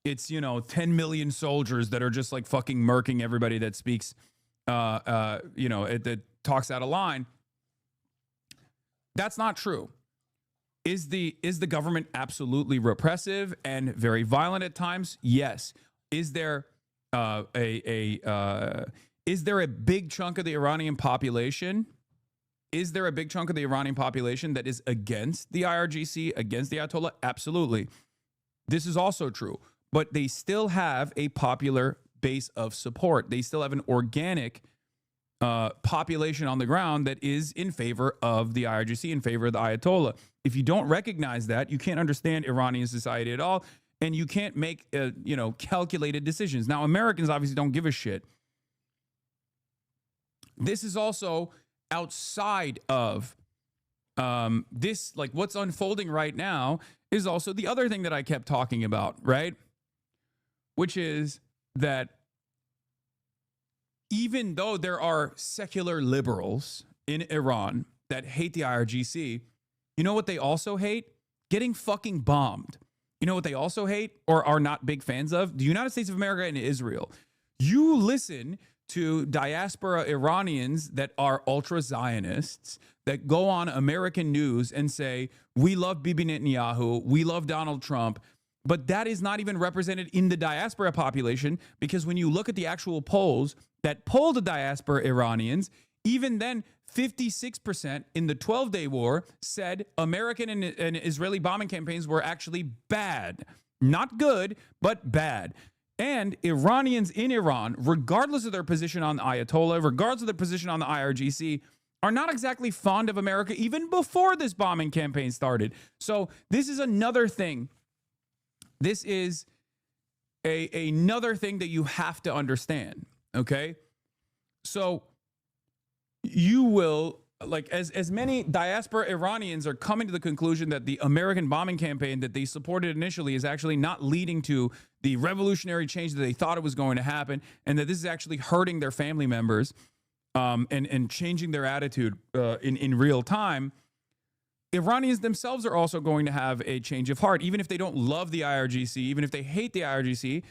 it's, 10 million soldiers that are just like fucking murking everybody that speaks, that talks out of line. That's not true. Is the government absolutely repressive and very violent at times? Yes. Is there a big chunk of the Iranian population? Is there a big chunk of the Iranian population that is against the IRGC, against the Ayatollah? Absolutely. This is also true. But they still have a popular base of support. They still have an organic population on the ground that is in favor of the IRGC, in favor of the Ayatollah. If you don't recognize that, you can't understand Iranian society at all, and you can't make calculated decisions. Now, Americans obviously don't give a shit. This is also outside of this, like what's unfolding right now is also the other thing that I kept talking about, right? Which is that even though there are secular liberals in Iran that hate the IRGC, you know what they also hate? Getting fucking bombed. You know what they also hate or are not big fans of? The United States of America and Israel. You listen to diaspora Iranians that are ultra-Zionists that go on American news and say, we love Bibi Netanyahu, we love Donald Trump, but that is not even represented in the diaspora population, because when you look at the actual polls that poll the diaspora Iranians, even then 56% in the 12-day war said American and Israeli bombing campaigns were actually bad. Not good, but bad. And Iranians in Iran, regardless of their position on the Ayatollah, regardless of their position on the IRGC, are not exactly fond of America even before this bombing campaign started. So this is another thing. This is another thing that you have to understand, okay? So you will, like, as many diaspora Iranians are coming to the conclusion that the American bombing campaign that they supported initially is actually not leading to the revolutionary change that they thought it was going to happen, and that this is actually hurting their family members and changing their attitude in real time. Iranians themselves are also going to have a change of heart. Even if they don't love the IRGC, even if they hate the IRGC,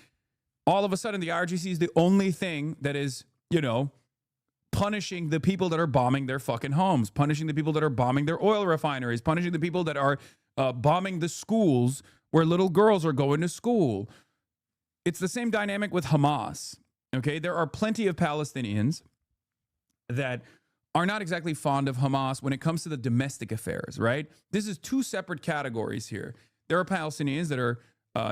all of a sudden the IRGC is the only thing that is, punishing the people that are bombing their fucking homes, punishing the people that are bombing their oil refineries, punishing the people that are bombing the schools where little girls are going to school. It's the same dynamic with Hamas, okay? There are plenty of Palestinians that are not exactly fond of Hamas when it comes to the domestic affairs, right? This is two separate categories here. There are Palestinians that are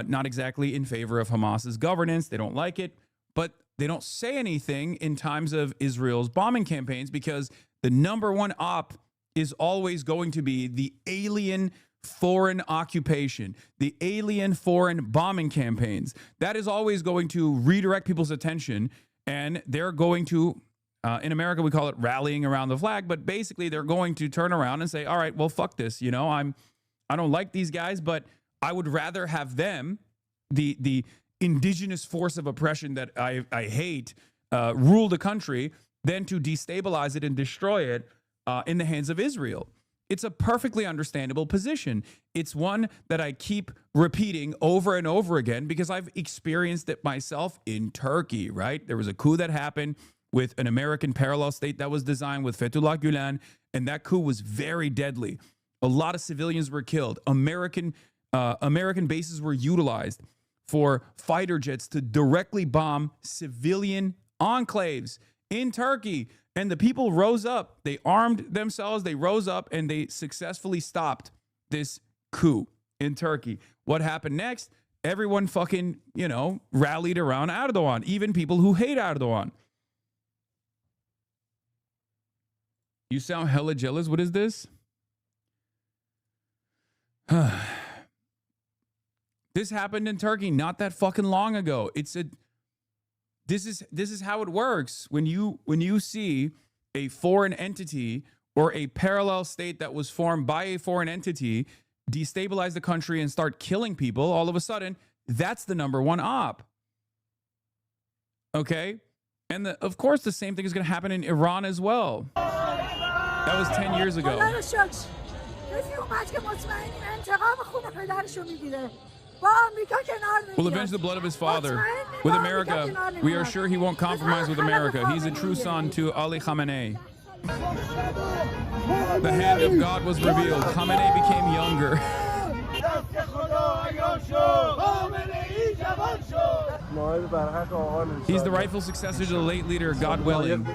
not exactly in favor of Hamas's governance. They don't like it, but they don't say anything in times of Israel's bombing campaigns because the number one op is always going to be the alien foreign occupation, the alien foreign bombing campaigns. That is always going to redirect people's attention, and they're going to In America, we call it rallying around the flag, but basically they're going to turn around and say, all right, well, fuck this. You know, I don't like these guys, but I would rather have them, the indigenous force of oppression that I hate, rule the country than to destabilize it and destroy it in the hands of Israel. It's a perfectly understandable position. It's one that I keep repeating over and over again because I've experienced it myself in Turkey, right? There was a coup that happened with an American parallel state that was designed with Fethullah Gulen, and that coup was very deadly. A lot of civilians were killed. American bases were utilized for fighter jets to directly bomb civilian enclaves in Turkey. And the people rose up. They armed themselves. They rose up and they successfully stopped this coup in Turkey. What happened next? Everyone fucking, rallied around Erdogan, even people who hate Erdogan. You sound hella jealous. What is this? This happened in Turkey not that fucking long ago. This is how it works. When you see a foreign entity or a parallel state that was formed by a foreign entity destabilize the country and start killing people, all of a sudden, that's the number one op. Okay? And of course, the same thing is going to happen in Iran as well. That was 10 years ago. Will avenge the blood of his father. With America, we are sure he won't compromise with America. He's a true son to Ali Khamenei. The hand of God was revealed. Khamenei became younger. He's the rightful successor to the late leader, God willing.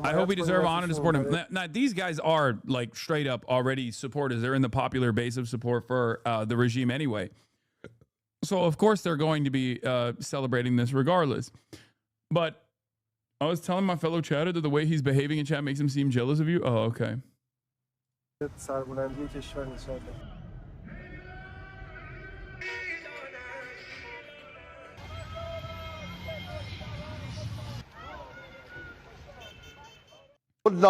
I hope we deserve honor to support him. Now, these guys are like straight up already supporters. They're in the popular base of support for the regime anyway. So, of course, they're going to be celebrating this regardless. But I was telling my fellow chatter that the way he's behaving in chat makes him seem jealous of you. Oh, okay. This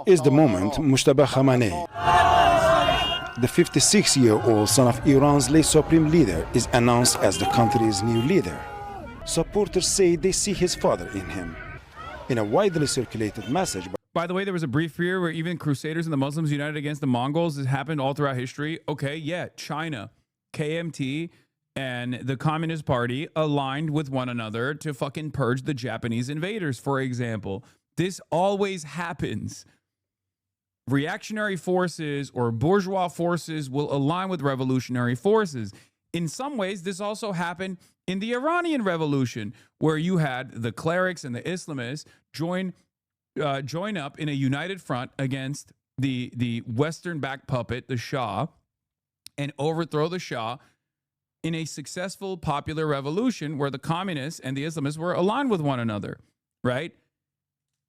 is the moment Mujtaba Khamenei, the 56-year-old son of Iran's late supreme leader, is announced as the country's new leader. Supporters say they see his father in him. In a widely circulated message. By the way, there was a brief period where even Crusaders and the Muslims united against the Mongols. It happened all throughout history. Okay, yeah, China, KMT, and the Communist Party aligned with one another to fucking purge the Japanese invaders, for example. This always happens. Reactionary forces or bourgeois forces will align with revolutionary forces. In some ways, this also happened in the Iranian Revolution, where you had the clerics and the Islamists join up in a united front against the Western-backed puppet, the Shah, and overthrow the Shah in a successful popular revolution where the communists and the Islamists were aligned with one another, right?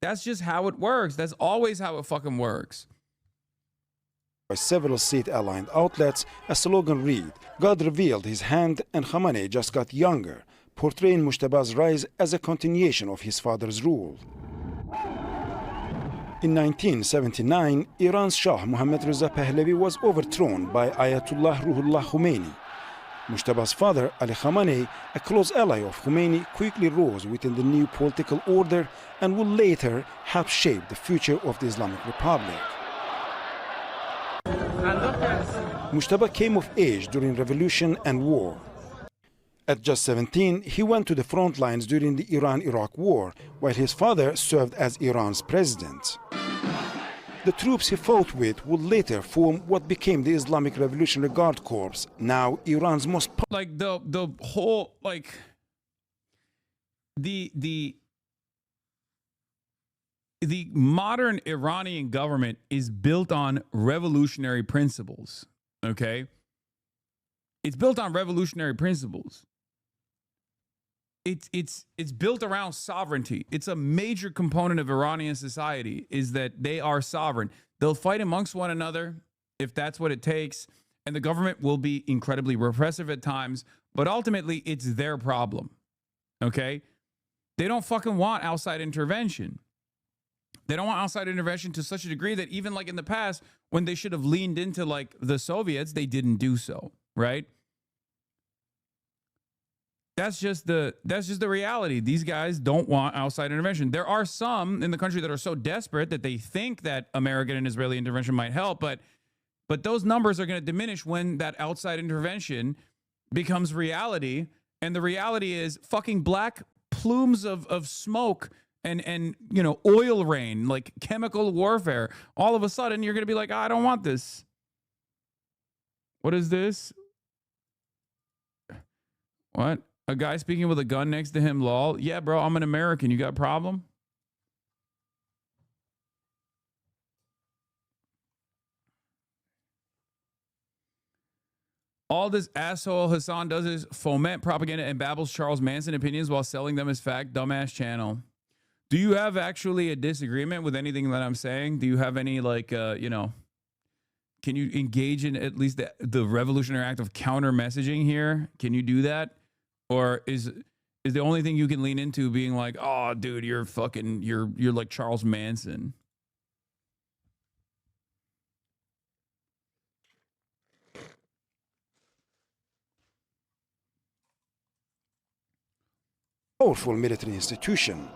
That's just how it works. That's always how it fucking works. By several state-aligned outlets, a slogan read, God revealed his hand and Khamenei just got younger, portraying Mujtaba's rise as a continuation of his father's rule. In 1979, Iran's Shah Mohammad Reza Pahlavi was overthrown by Ayatollah Ruhollah Khomeini. Mujtaba's father, Ali Khamenei, a close ally of Khomeini, quickly rose within the new political order and would later help shape the future of the Islamic Republic. Mujtaba came of age during revolution and war. At just 17, he went to the front lines during the Iran-Iraq war, while his father served as Iran's president. The troops he fought with would later form what became the Islamic Revolutionary Guard Corps, now Iran's most like the whole like the modern Iranian government is built on revolutionary principles, okay? It's built on revolutionary principles. It's built around sovereignty. It's a major component of Iranian society is that they are sovereign. They'll fight amongst one another if that's what it takes, and the government will be incredibly repressive at times, but ultimately it's their problem. Okay? They don't fucking want outside intervention. They don't want outside intervention to such a degree that even like in the past, when they should have leaned into like the Soviets, they didn't do so, right? That's just the reality. These guys don't want outside intervention. There are some in the country that are so desperate that they think that American and Israeli intervention might help, but those numbers are going to diminish when that outside intervention becomes reality. And the reality is fucking black plumes of smoke and you know, oil rain, like chemical warfare. All of a sudden, you're going to be like, I don't want this. What is this? What? A guy speaking with a gun next to him, lol. Yeah, bro, I'm an American. You got a problem? All this asshole Hasan does is foment propaganda and babbles Charles Manson opinions while selling them as fact. Dumbass channel. Do you have actually a disagreement with anything that I'm saying? Do you have any, like, you know, can you engage in at least the revolutionary act of counter messaging here? Can you do that? Or is the only thing you can lean into being like, oh, dude, you're like Charles Manson? Powerful military institution.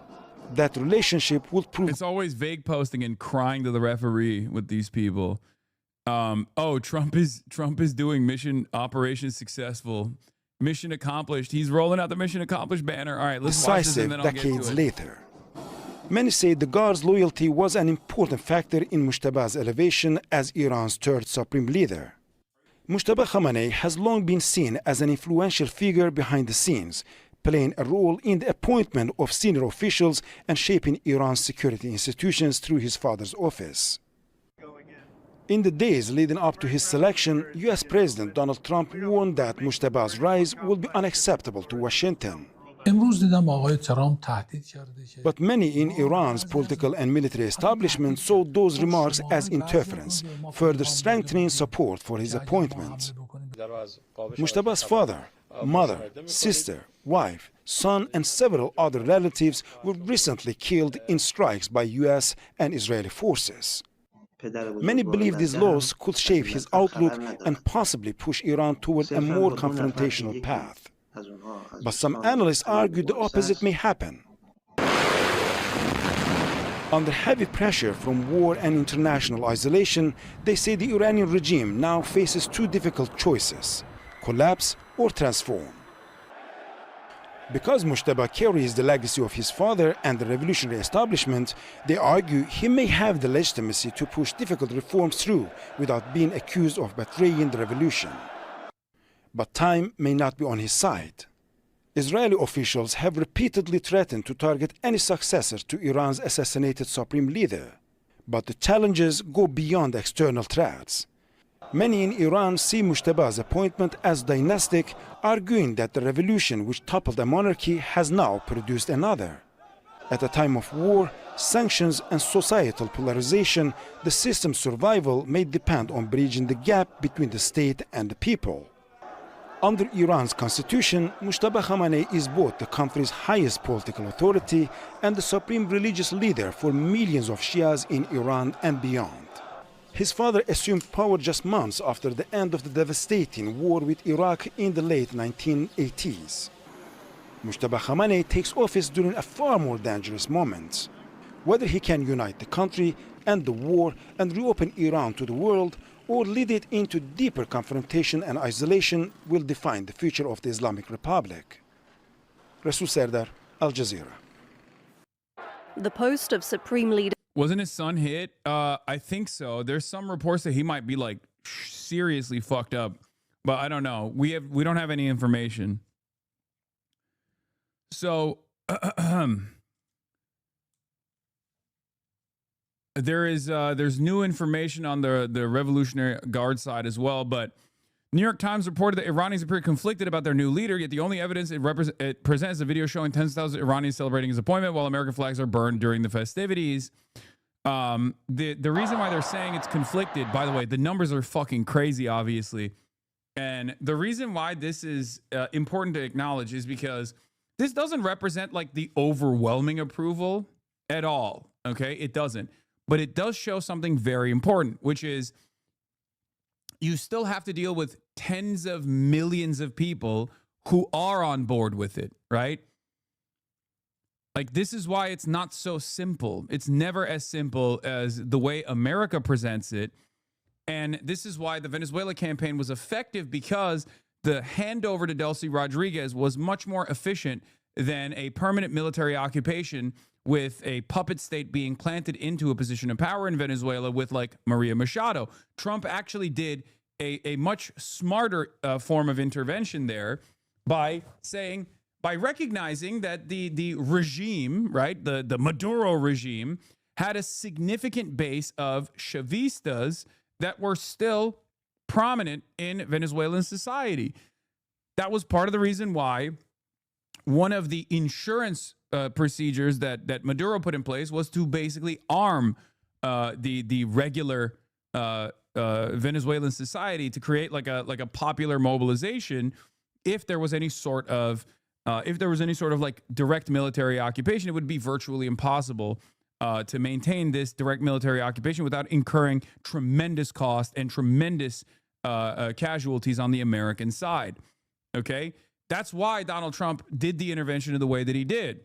That relationship would prove. It's always vague posting and crying to the referee with these people. Oh, Trump is doing mission operation successful, mission accomplished. He's rolling out the mission accomplished banner. All right, let's watch this and then I'll get to it. Decades later. Many say the Guard's loyalty was an important factor in Mujtaba's elevation as Iran's third supreme leader. Mujtaba Khamenei has long been seen as an influential figure behind the scenes, playing a role in the appointment of senior officials and shaping Iran's security institutions through his father's office. In the days leading up to his selection, US President Donald Trump warned that Mujtaba's rise would be unacceptable to Washington. But many in Iran's political and military establishment saw those remarks as interference, further strengthening support for his appointment. Mujtaba's father, mother, sister, wife, son, and several other relatives were recently killed in strikes by US and Israeli forces. Many believe this loss could shape his outlook and possibly push Iran toward a more confrontational path. But some analysts argue the opposite may happen. Under heavy pressure from war and international isolation, they say the Iranian regime now faces two difficult choices: collapse or transform. Because Mujtaba carries the legacy of his father and the revolutionary establishment, they argue he may have the legitimacy to push difficult reforms through without being accused of betraying the revolution. But time may not be on his side. Israeli officials have repeatedly threatened to target any successor to Iran's assassinated supreme leader. But the challenges go beyond external threats. Many in Iran see Mujtaba's appointment as dynastic, arguing that the revolution which toppled a monarchy has now produced another. At a time of war, sanctions, and societal polarization, the system's survival may depend on bridging the gap between the state and the people. Under Iran's constitution, Mujtaba Khamenei is both the country's highest political authority and the supreme religious leader for millions of Shias in Iran and beyond. His father assumed power just months after the end of the devastating war with Iraq in the late 1980s. Mujtaba Khamenei takes office during a far more dangerous moment. Whether he can unite the country, end the war, and reopen Iran to the world, or lead it into deeper confrontation and isolation will define the future of the Islamic Republic. Rasul Serdar, Al Jazeera. The post of Supreme Leader. Wasn't his son hit? I think so. There's some reports that he might be like seriously fucked up, but I don't know. We don't have any information. So there's new information on the Revolutionary Guard side as well, but New York Times reported that Iranians appear conflicted about their new leader, yet the only evidence it presents is a video showing tens of thousands of Iranians celebrating his appointment while American flags are burned during the festivities. The reason why they're saying it's conflicted, by the way, the numbers are fucking crazy, obviously. And the reason why this is important to acknowledge is because this doesn't represent like the overwhelming approval at all. Okay, it doesn't. But it does show something very important, which is you still have to deal with tens of millions of people who are on board with it, right? Like, this is why it's not so simple. It's never as simple as the way America presents it. And this is why the Venezuela campaign was effective, because the handover to Delcy Rodriguez was much more efficient than a permanent military occupation with a puppet state being planted into a position of power in Venezuela with like Maria Machado. Trump actually did a much smarter form of intervention there by recognizing that the regime, right, the Maduro regime, had a significant base of Chavistas that were still prominent in Venezuelan society. That was part of the reason why one of the insurance procedures that Maduro put in place was to basically arm the regular Venezuelan society to create like a popular mobilization if there was any sort of like direct military occupation. It would be virtually impossible to maintain this direct military occupation without incurring tremendous cost and tremendous casualties on the American side. Okay, that's why Donald Trump did the intervention in the way that he did.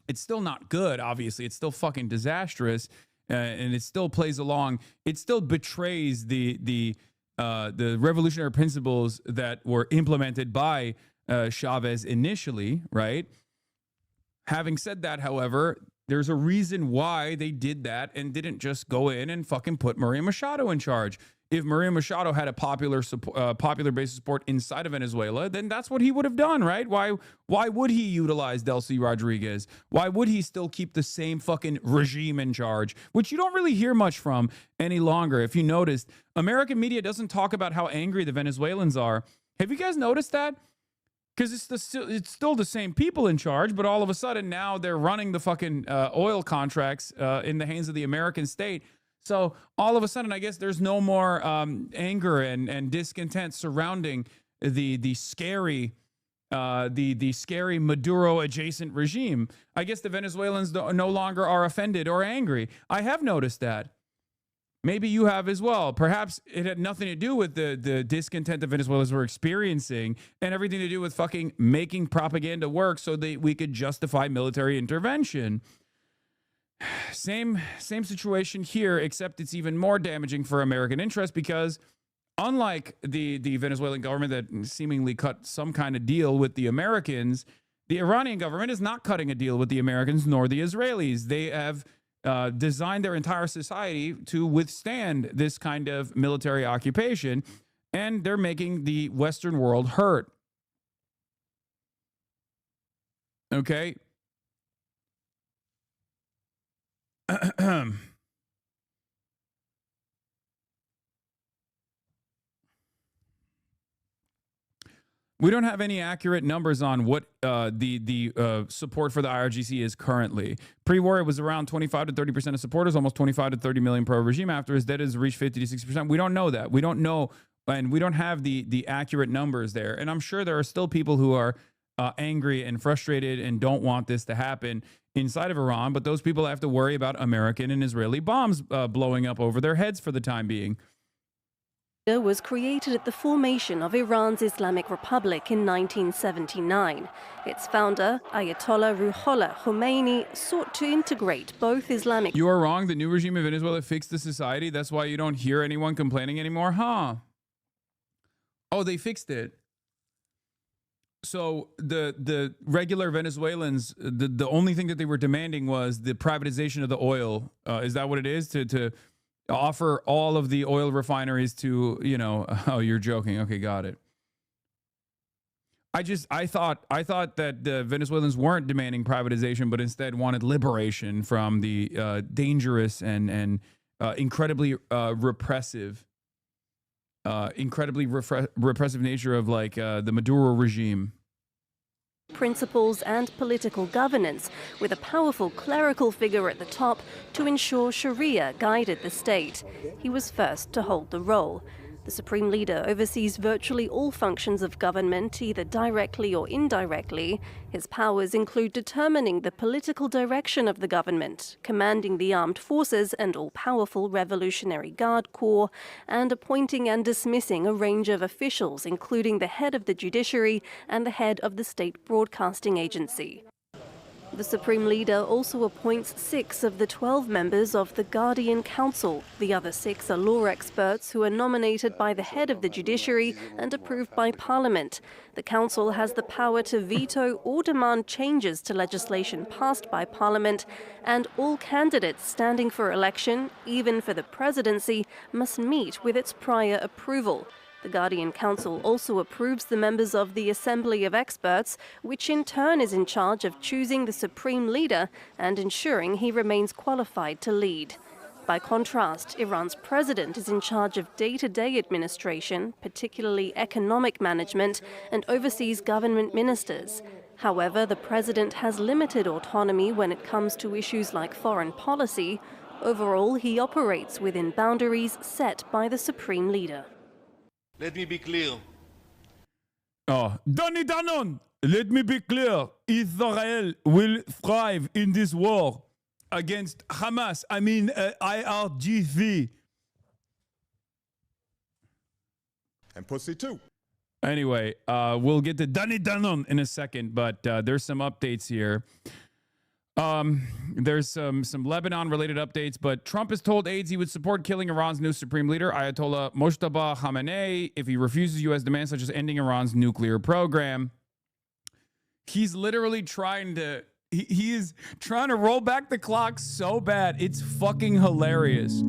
It's still not good, obviously. It's still fucking disastrous, and it still plays along. It still betrays the revolutionary principles that were implemented by Chavez initially, right? Having said that, however, there's a reason why they did that and didn't just go in and fucking put Maria Machado in charge. If Maria Machado had a popular base of support inside of Venezuela, then that's what he would have done, right? Why would he utilize Delcy Rodriguez? Why would he still keep the same fucking regime in charge, which you don't really hear much from any longer? If you noticed, American media doesn't talk about how angry the Venezuelans are. Have you guys noticed that? Because it's still the same people in charge, but all of a sudden now they're running the fucking oil contracts in the hands of the American state. So all of a sudden, I guess there's no more anger and discontent surrounding the scary Maduro adjacent regime. I guess the Venezuelans no longer are offended or angry. I have noticed that. Maybe you have as well. Perhaps it had nothing to do with the discontent that Venezuelans were experiencing and everything to do with fucking making propaganda work so that we could justify military intervention. Same situation here, except it's even more damaging for American interests, because unlike the Venezuelan government that seemingly cut some kind of deal with the Americans, the Iranian government is not cutting a deal with the Americans nor the Israelis. They have designed their entire society to withstand this kind of military occupation, and they're making the Western world hurt. Okay? We don't have any accurate numbers on what the support for the IRGC is currently. Pre-war, it was around 25 to 30% of supporters, almost 25 to 30 million pro-regime. After his death, has reached 50 to 60%. We don't know that. We don't know, and we don't have the accurate numbers there. And I'm sure there are still people who are angry and frustrated and don't want this to happen inside of Iran, but those people have to worry about American and Israeli bombs blowing up over their heads for the time being. Was created at the formation of Iran's Islamic Republic in 1979. Its founder, Ayatollah Ruhollah Khomeini, sought to integrate both Islamic... You are wrong. The new regime in Venezuela fixed the society. That's why you don't hear anyone complaining anymore, huh? Oh, they fixed it. So the regular Venezuelans, the only thing that they were demanding was the privatization of the oil. Is that what it is? To offer all of the oil refineries to, you know, oh, you're joking. Okay, got it. I thought that the Venezuelans weren't demanding privatization, but instead wanted liberation from the dangerous and incredibly repressive nature of like the Maduro regime. Principles and political governance, with a powerful clerical figure at the top to ensure Sharia guided the state. He was first to hold the role. The Supreme Leader oversees virtually all functions of government, either directly or indirectly. His powers include determining the political direction of the government, commanding the armed forces and all-powerful Revolutionary Guard Corps, and appointing and dismissing a range of officials, including the head of the judiciary and the head of the state broadcasting agency. The Supreme Leader also appoints 6 of the 12 members of the Guardian Council. The other 6 are law experts who are nominated by the head of the judiciary and approved by Parliament. The Council has the power to veto or demand changes to legislation passed by Parliament, and all candidates standing for election, even for the presidency, must meet with its prior approval. The Guardian Council also approves the members of the Assembly of Experts, which in turn is in charge of choosing the Supreme Leader and ensuring he remains qualified to lead. By contrast, Iran's president is in charge of day-to-day administration, particularly economic management, and oversees government ministers. However, the president has limited autonomy when it comes to issues like foreign policy. Overall, he operates within boundaries set by the Supreme Leader. Let me be clear. Danny Danon, let me be clear. Israel will thrive in this war against Hamas. IRGC. And pussy too. Anyway, we'll get to Danny Danon in a second, but there's some updates here. There's some Lebanon-related updates, but Trump has told aides he would support killing Iran's new supreme leader, Ayatollah Mojtaba Khamenei, if he refuses U.S. demands such as ending Iran's nuclear program. He's literally trying to... He is trying to roll back the clock so bad. It's fucking hilarious.